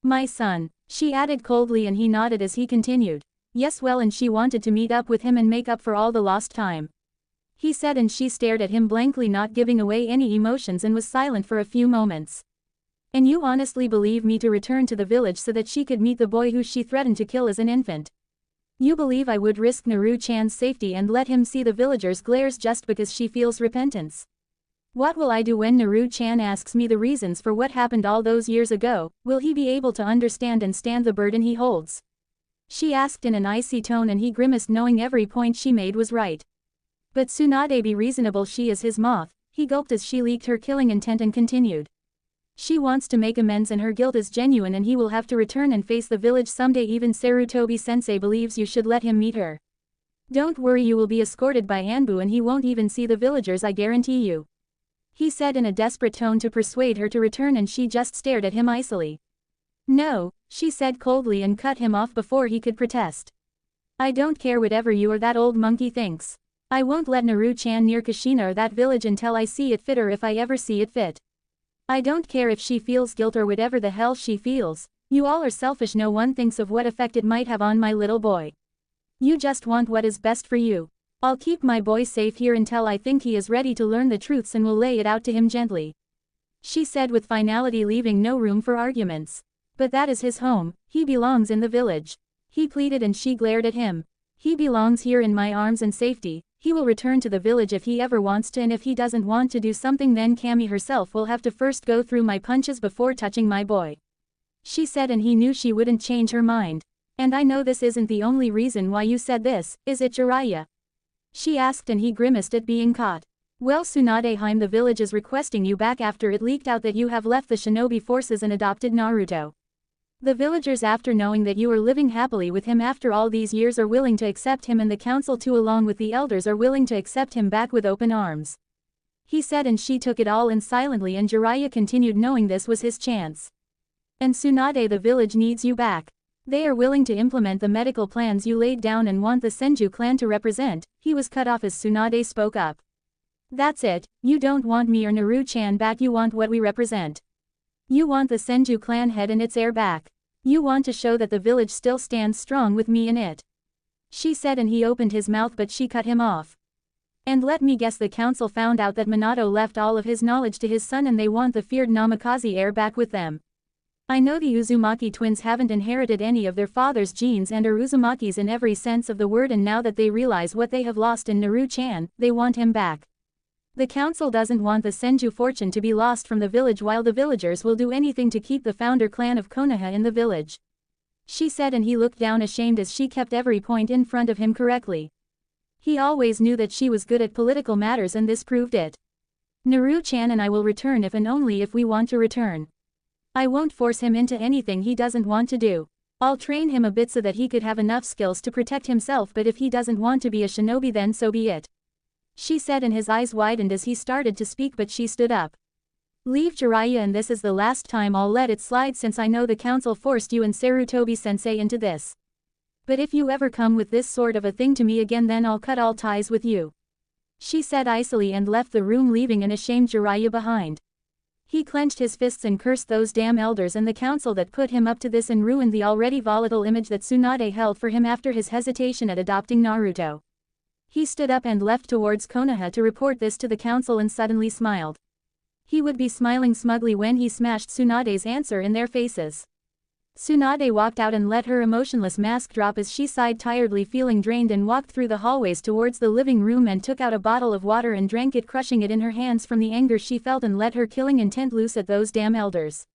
My son, she added coldly, and he nodded as he continued. Yes, well, and she wanted to meet up with him and make up for all the lost time. He said, and she stared at him blankly, not giving away any emotions, and was silent for a few moments. And you honestly believe me to return to the village so that she could meet the boy who she threatened to kill as an infant? You believe I would risk Naru-chan's safety and let him see the villagers' glares just because she feels repentance? What will I do when Naru-chan asks me the reasons for what happened all those years ago? Will he be able to understand and stand the burden he holds? She asked in an icy tone, and he grimaced, knowing every point she made was right. But Tsunade, be reasonable, she is his moth. He gulped as she leaked her killing intent and continued. She wants to make amends and her guilt is genuine, and he will have to return and face the village someday. Even Sarutobi-sensei believes you should let him meet her. Don't worry, you will be escorted by Anbu and he won't even see the villagers, I guarantee you. He said in a desperate tone to persuade her to return, and she just stared at him icily. No, she said coldly and cut him off before he could protest. I don't care whatever you or that old monkey thinks. I won't let Naru-chan near Kushina or that village until I see it fit, or if I ever see it fit. I don't care if she feels guilt or whatever the hell she feels. You all are selfish. No one thinks of what effect it might have on my little boy. You just want what is best for you. I'll keep my boy safe here until I think he is ready to learn the truths and will lay it out to him gently. She said with finality, leaving no room for arguments. But that is his home, he belongs in the village. He pleaded, and she glared at him. He belongs here in my arms and safety. He will return to the village if he ever wants to, and if he doesn't want to do something, then Cammy herself will have to first go through my punches before touching my boy. She said, and he knew she wouldn't change her mind. And I know this isn't the only reason why you said this, is it, Jiraiya? She asked, and he grimaced at being caught. Well, Tsunade, the village is requesting you back after it leaked out that you have left the shinobi forces and adopted Naruto. The villagers, after knowing that you are living happily with him after all these years, are willing to accept him, and the council too, along with the elders, are willing to accept him back with open arms. He said, and she took it all in silently, and Jiraiya continued, knowing this was his chance. And Tsunade, the village needs you back. They are willing to implement the medical plans you laid down and want the Senju clan to represent. He was cut off as Tsunade spoke up. That's it, you don't want me or Naru-chan back, you want what we represent. You want the Senju clan head and its heir back. You want to show that the village still stands strong with me in it. She said, and he opened his mouth, but she cut him off. And let me guess, the council found out that Minato left all of his knowledge to his son and they want the feared Namikaze heir back with them. I know the Uzumaki twins haven't inherited any of their father's genes and are Uzumakis in every sense of the word, and now that they realize what they have lost in Naru-chan, they want him back. The council doesn't want the Senju fortune to be lost from the village, while the villagers will do anything to keep the founder clan of Konoha in the village. She said, and he looked down ashamed as she kept every point in front of him correctly. He always knew that she was good at political matters, and this proved it. Naru-chan and I will return if and only if we want to return. I won't force him into anything he doesn't want to do. I'll train him a bit so that he could have enough skills to protect himself, but if he doesn't want to be a shinobi, then so be it. She said, and his eyes widened as he started to speak, but she stood up. Leave Jiraiya, and this is the last time I'll let it slide, since I know the council forced you and Sarutobi-sensei into this. But if you ever come with this sort of a thing to me again, then I'll cut all ties with you. She said icily and left the room, leaving an ashamed Jiraiya behind. He clenched his fists and cursed those damn elders and the council that put him up to this and ruined the already volatile image that Tsunade held for him after his hesitation at adopting Naruto. He stood up and left towards Konoha to report this to the council, and suddenly smiled. He would be smiling smugly when he smashed Tsunade's answer in their faces. Tsunade walked out and let her emotionless mask drop as she sighed tiredly, feeling drained, and walked through the hallways towards the living room and took out a bottle of water and drank it, crushing it in her hands from the anger she felt, and let her killing intent loose at those damn elders.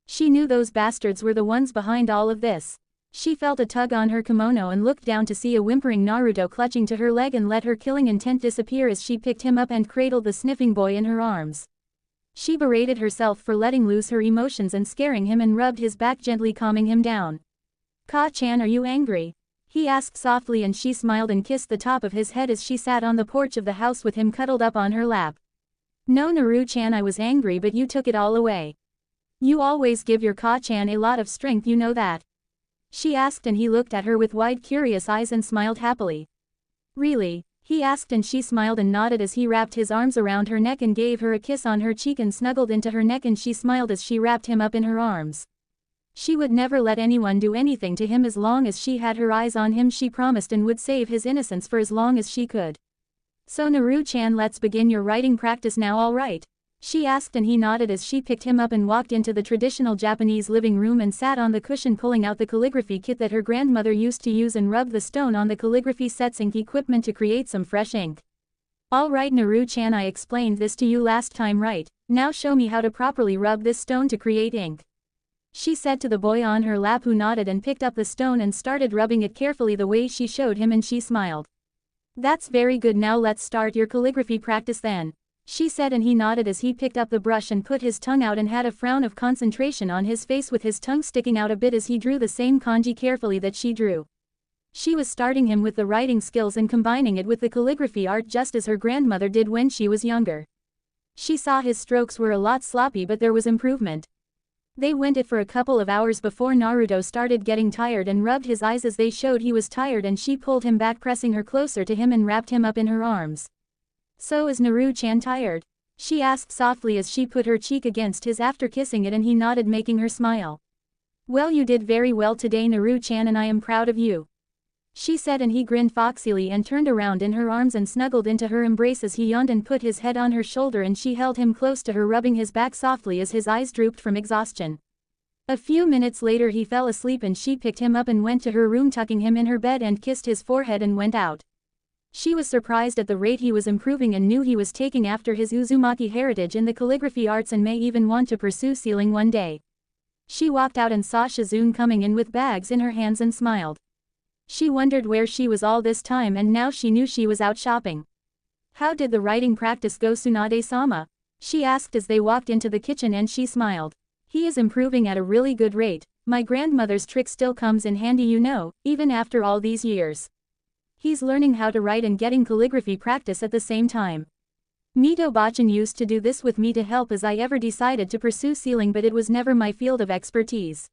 She knew those bastards were the ones behind all of this. She felt a tug on her kimono and looked down to see a whimpering Naruto clutching to her leg, and let her killing intent disappear as she picked him up and cradled the sniffing boy in her arms. She berated herself for letting loose her emotions and scaring him, and rubbed his back gently, calming him down. "Ka-chan, are you angry?" he asked softly, and she smiled and kissed the top of his head as she sat on the porch of the house with him cuddled up on her lap. "No, Naru-chan, I was angry, but you took it all away. You always give your Ka-chan a lot of strength, you know that?" she asked, and he looked at her with wide curious eyes and smiled happily. "Really?" he asked, and she smiled and nodded as he wrapped his arms around her neck and gave her a kiss on her cheek and snuggled into her neck, and she smiled as she wrapped him up in her arms. She would never let anyone do anything to him as long as she had her eyes on him, she promised, and would save his innocence for as long as she could. "So Naru-chan, let's begin your writing practice now, all right?" she asked, and he nodded as she picked him up and walked into the traditional Japanese living room and sat on the cushion, pulling out the calligraphy kit that her grandmother used to use, and rubbed the stone on the calligraphy set's ink equipment to create some fresh ink. "All right, Naru-chan, I explained this to you last time, right? Now show me how to properly rub this stone to create ink," she said to the boy on her lap, who nodded and picked up the stone and started rubbing it carefully the way she showed him, and she smiled. "That's very good, now let's start your calligraphy practice then," she said, and he nodded as he picked up the brush and put his tongue out and had a frown of concentration on his face, with his tongue sticking out a bit as he drew the same kanji carefully that she drew. She was starting him with the writing skills and combining it with the calligraphy art, just as her grandmother did when she was younger. She saw his strokes were a lot sloppy, but there was improvement. They went it for a couple of hours before Naruto started getting tired and rubbed his eyes as they showed he was tired, and she pulled him back, pressing her closer to him, and wrapped him up in her arms. "So is Naru-chan tired?" she asked softly as she put her cheek against his after kissing it, and he nodded, making her smile. "Well, you did very well today, Naru-chan, and I am proud of you," she said, and he grinned foxily and turned around in her arms and snuggled into her embrace as he yawned and put his head on her shoulder, and she held him close to her, rubbing his back softly as his eyes drooped from exhaustion. A few minutes later he fell asleep, and she picked him up and went to her room, tucking him in her bed, and kissed his forehead and went out. She was surprised at the rate he was improving and knew he was taking after his Uzumaki heritage in the calligraphy arts and may even want to pursue sealing one day. She walked out and saw Shizune coming in with bags in her hands and smiled. She wondered where she was all this time, and now she knew she was out shopping. "How did the writing practice go, Tsunade-sama?" she asked as they walked into the kitchen, and she smiled. "He is improving at a really good rate. My grandmother's trick still comes in handy, you know, even after all these years. He's learning how to write and getting calligraphy practice at the same time. Mito-bachan used to do this with me to help as I ever decided to pursue sealing, but it was never my field of expertise.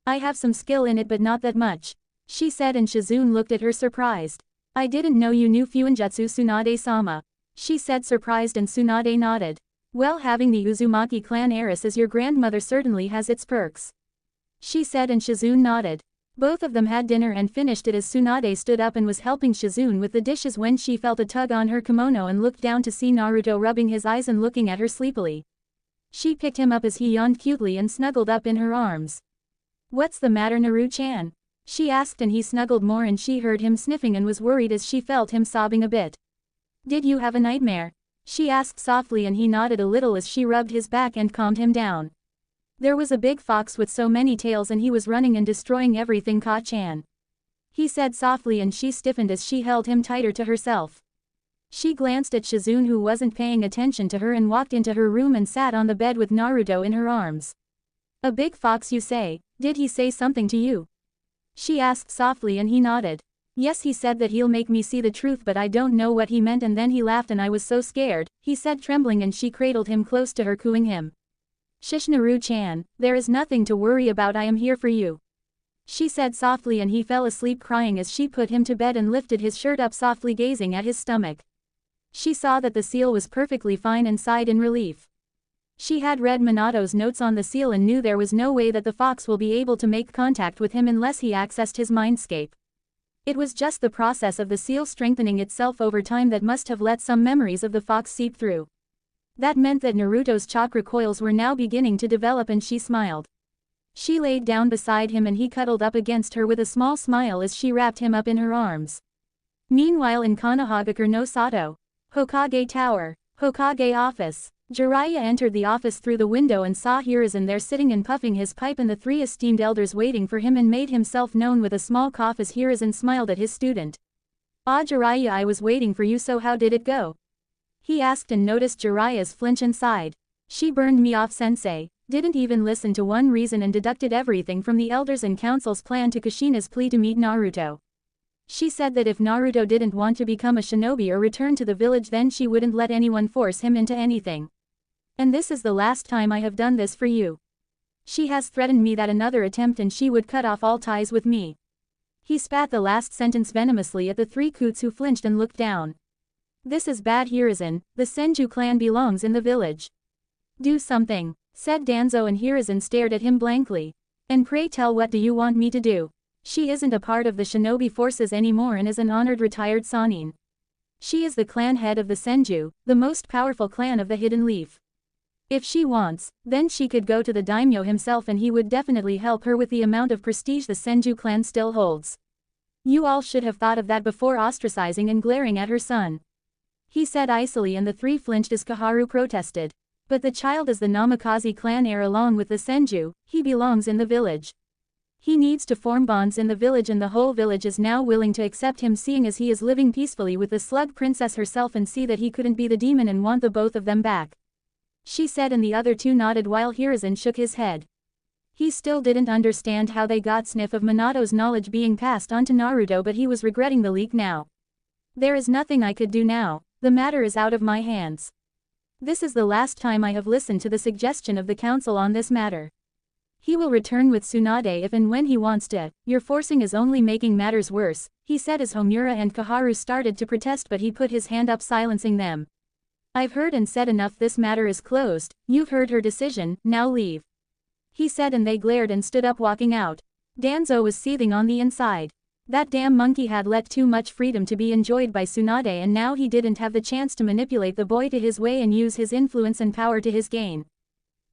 I have some skill in it, but not that much," she said, and Shizune looked at her surprised. "I didn't know you knew Fuinjutsu, Tsunade-sama," she said surprised, and Tsunade nodded. "Well, having the Uzumaki clan heiress as your grandmother certainly has its perks," she said, and Shizune nodded. Both of them had dinner and finished it as Tsunade stood up and was helping Shizune with the dishes when she felt a tug on her kimono and looked down to see Naruto rubbing his eyes and looking at her sleepily. She picked him up as he yawned cutely and snuggled up in her arms. "What's the matter, Naru-chan?" she asked, and he snuggled more and she heard him sniffing and was worried as she felt him sobbing a bit. "Did you have a nightmare?" she asked softly, and he nodded a little as she rubbed his back and calmed him down. "There was a big fox with so many tails and he was running and destroying everything, Ka-chan," he said softly, and she stiffened as she held him tighter to herself. She glanced at Shizune, who wasn't paying attention to her, and walked into her room and sat on the bed with Naruto in her arms. "A big fox, you say? Did he say something to you?" she asked softly, and he nodded. "Yes, he said that he'll make me see the truth, but I don't know what he meant, and then he laughed and I was so scared," he said, trembling, and she cradled him close to her, cooing him. "Shish, Naru-chan, there is nothing to worry about, I am here for you," she said softly, and he fell asleep crying as she put him to bed and lifted his shirt up softly, gazing at his stomach. She saw that the seal was perfectly fine and sighed in relief. She had read Minato's notes on the seal and knew there was no way that the fox will be able to make contact with him unless he accessed his mindscape. It was just the process of the seal strengthening itself over time that must have let some memories of the fox seep through. That meant that Naruto's chakra coils were now beginning to develop, and she smiled. She laid down beside him and he cuddled up against her with a small smile as she wrapped him up in her arms. Meanwhile, in Konohagakure no Sato, Hokage Tower, Hokage office, Jiraiya entered the office through the window and saw Hiruzen there sitting and puffing his pipe and the three esteemed elders waiting for him, and made himself known with a small cough as Hiruzen smiled at his student. "Ah, Jiraiya, I was waiting for you, so how did it go?" he asked, and noticed Jiraiya's flinch and sighed. "She burned me off, sensei, didn't even listen to one reason and deducted everything from the elders and council's plan to Kushina's plea to meet Naruto. She said that if Naruto didn't want to become a shinobi or return to the village, then she wouldn't let anyone force him into anything. And this is the last time I have done this for you. She has threatened me that another attempt and she would cut off all ties with me." He spat the last sentence venomously at the three coots, who flinched and looked down. "This is bad, Hiruzen, the Senju clan belongs in the village." "Do something," said Danzo, and Hiruzen stared at him blankly. "And pray tell, what do you want me to do? She isn't a part of the shinobi forces anymore and is an honored retired Sannin. She is the clan head of the Senju, the most powerful clan of the Hidden Leaf. If she wants, then she could go to the daimyo himself and he would definitely help her with the amount of prestige the Senju clan still holds. You all should have thought of that before ostracizing and glaring at her son," he said icily, and the three flinched as Kaharu protested. "But the child is the Namikaze clan heir along with the Senju, he belongs in the village. He needs to form bonds in the village, and the whole village is now willing to accept him, seeing as he is living peacefully with the slug princess herself, and see that he couldn't be the demon and want the both of them back," she said, and the other two nodded while Hiruzen shook his head. He still didn't understand how they got sniff of Minato's knowledge being passed on to Naruto, but he was regretting the leak now. "There is nothing I could do now, the matter is out of my hands. This is the last time I have listened to the suggestion of the council on this matter. He will return with Tsunade if and when he wants to. Your forcing is only making matters worse," he said as Homura and Kaharu started to protest, but he put his hand up, silencing them. "I've heard and said enough, this matter is closed, you've heard her decision, now leave," he said, and they glared and stood up, walking out. Danzo was seething on the inside. That damn monkey had let too much freedom to be enjoyed by Tsunade, and now he didn't have the chance to manipulate the boy to his way and use his influence and power to his gain.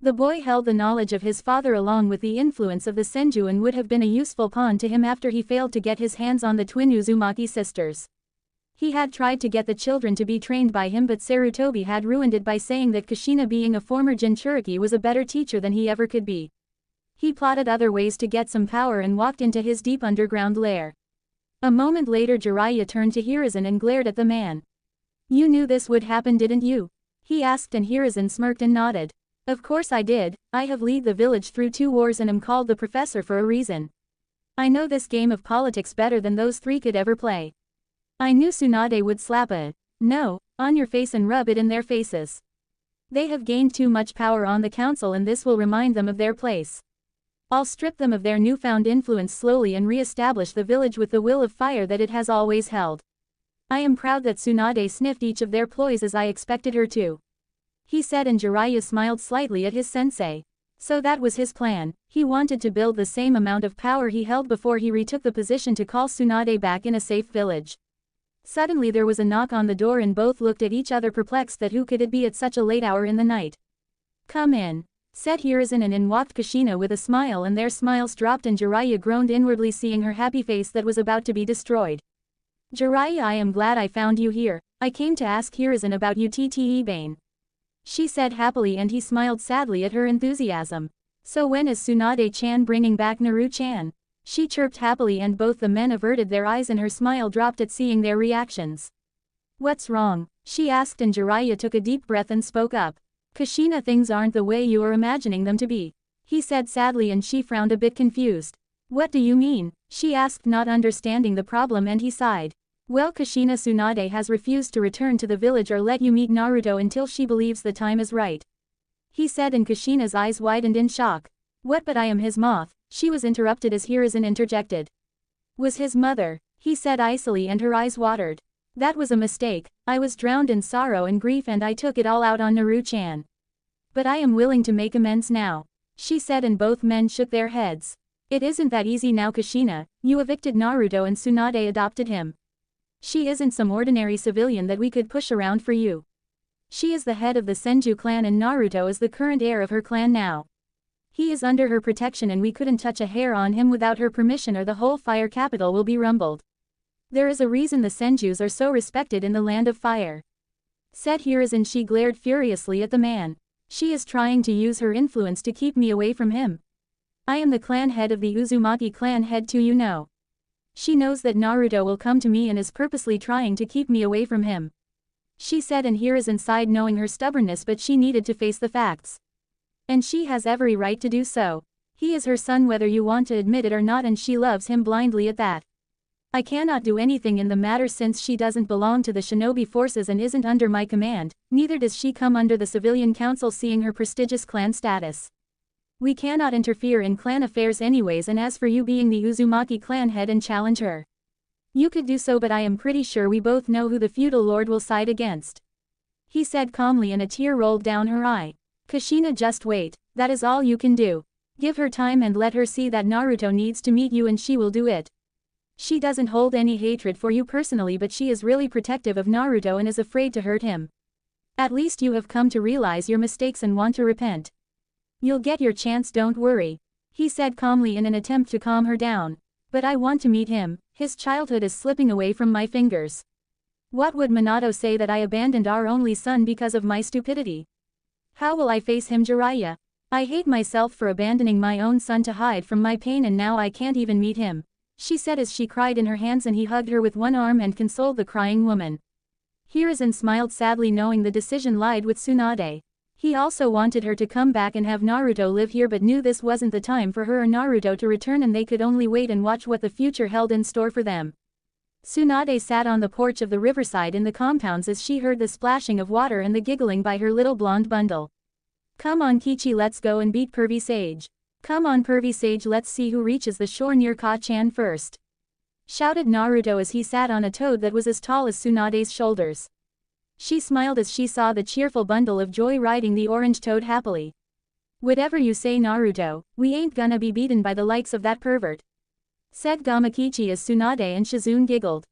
The boy held the knowledge of his father along with the influence of the Senju and would have been a useful pawn to him after he failed to get his hands on the twin Uzumaki sisters. He had tried to get the children to be trained by him, but Sarutobi had ruined it by saying that Kushina, being a former Jinchuriki, was a better teacher than he ever could be. He plotted other ways to get some power and walked into his deep underground lair. A moment later Jiraiya turned to Hiruzen and glared at the man. "You knew this would happen, didn't you?" he asked, and Hiruzen smirked and nodded. "Of course I did. I have led the village through 2 wars and am called the professor for a reason. I know this game of politics better than those 3 could ever play. I knew Tsunade would slap a no on your face and rub it in their faces. They have gained too much power on the council, and this will remind them of their place. I'll strip them of their newfound influence slowly and re-establish the village with the will of fire that it has always held. I am proud that Tsunade sniffed each of their ploys as I expected her to," he said, and Jiraiya smiled slightly at his sensei. So that was his plan. He wanted to build the same amount of power he held before he retook the position to call Tsunade back in a safe village. Suddenly there was a knock on the door and both looked at each other, perplexed that who could it be at such a late hour in the night. Come in, said Hiruzen, and in walked Kushina with a smile, and their smiles dropped and Jiraiya groaned inwardly seeing her happy face that was about to be destroyed. Jiraiya, I am glad I found you here. I came to ask Hiruzen about you Tte Bane. She said happily, and he smiled sadly at her enthusiasm. So when is Tsunade-chan bringing back Naru-chan? She chirped happily, and both the men averted their eyes and her smile dropped at seeing their reactions. What's wrong? She asked, and Jiraiya took a deep breath and spoke up. Kushina, things aren't the way you are imagining them to be, he said sadly, and she frowned a bit confused. What do you mean? She asked, not understanding the problem, and he sighed. Well, Kushina, Tsunade has refused to return to the village or let you meet Naruto until she believes the time is right, he said, and Kushina's eyes widened in shock. What? But I am his moth, she was interrupted as Hiruzen interjected. Was his mother, he said icily, and her eyes watered. That was a mistake. I was drowned in sorrow and grief and I took it all out on Naru-chan. But I am willing to make amends now, she said, and both men shook their heads. It isn't that easy now, Kushina. You evicted Naruto and Tsunade adopted him. She isn't some ordinary civilian that we could push around for you. She is the head of the Senju clan and Naruto is the current heir of her clan now. He is under her protection and we couldn't touch a hair on him without her permission or the whole fire capital will be rumbled. There is a reason the Senjus are so respected in the land of fire, said Hiruzen. She glared furiously at the man. She is trying to use her influence to keep me away from him. I am the clan head of the Uzumaki clan head too, you know. She knows that Naruto will come to me and is purposely trying to keep me away from him, she said, and Hiruzen sighed knowing her stubbornness, but she needed to face the facts. And she has every right to do so. He is her son whether you want to admit it or not, and she loves him blindly at that. I cannot do anything in the matter since she doesn't belong to the shinobi forces and isn't under my command, neither does she come under the civilian council seeing her prestigious clan status. We cannot interfere in clan affairs anyways, and as for you being the Uzumaki clan head and challenge her, you could do so, but I am pretty sure we both know who the feudal lord will side against, he said calmly, and a tear rolled down her eye. Kushina, just wait, that is all you can do. Give her time and let her see that Naruto needs to meet you and she will do it. She doesn't hold any hatred for you personally, but she is really protective of Naruto and is afraid to hurt him. At least you have come to realize your mistakes and want to repent. You'll get your chance, don't worry, he said calmly in an attempt to calm her down. But I want to meet him, his childhood is slipping away from my fingers. What would Minato say that I abandoned our only son because of my stupidity? How will I face him, Jiraiya? I hate myself for abandoning my own son to hide from my pain, and now I can't even meet him, she said as she cried in her hands, and he hugged her with one arm and consoled the crying woman. Hiruzen smiled sadly knowing the decision lied with Tsunade. He also wanted her to come back and have Naruto live here, but knew this wasn't the time for her or Naruto to return and they could only wait and watch what the future held in store for them. Tsunade sat on the porch of the riverside in the compounds as she heard the splashing of water and the giggling by her little blonde bundle. Come on Kichi, let's go and beat Pervy Sage. Come on Pervy Sage, let's see who reaches the shore near Ka-chan first, shouted Naruto as he sat on a toad that was as tall as Tsunade's shoulders. She smiled as she saw the cheerful bundle of joy riding the orange toad happily. Whatever you say, Naruto, we ain't gonna be beaten by the likes of that pervert, said Gamakichi as Tsunade and Shizune giggled.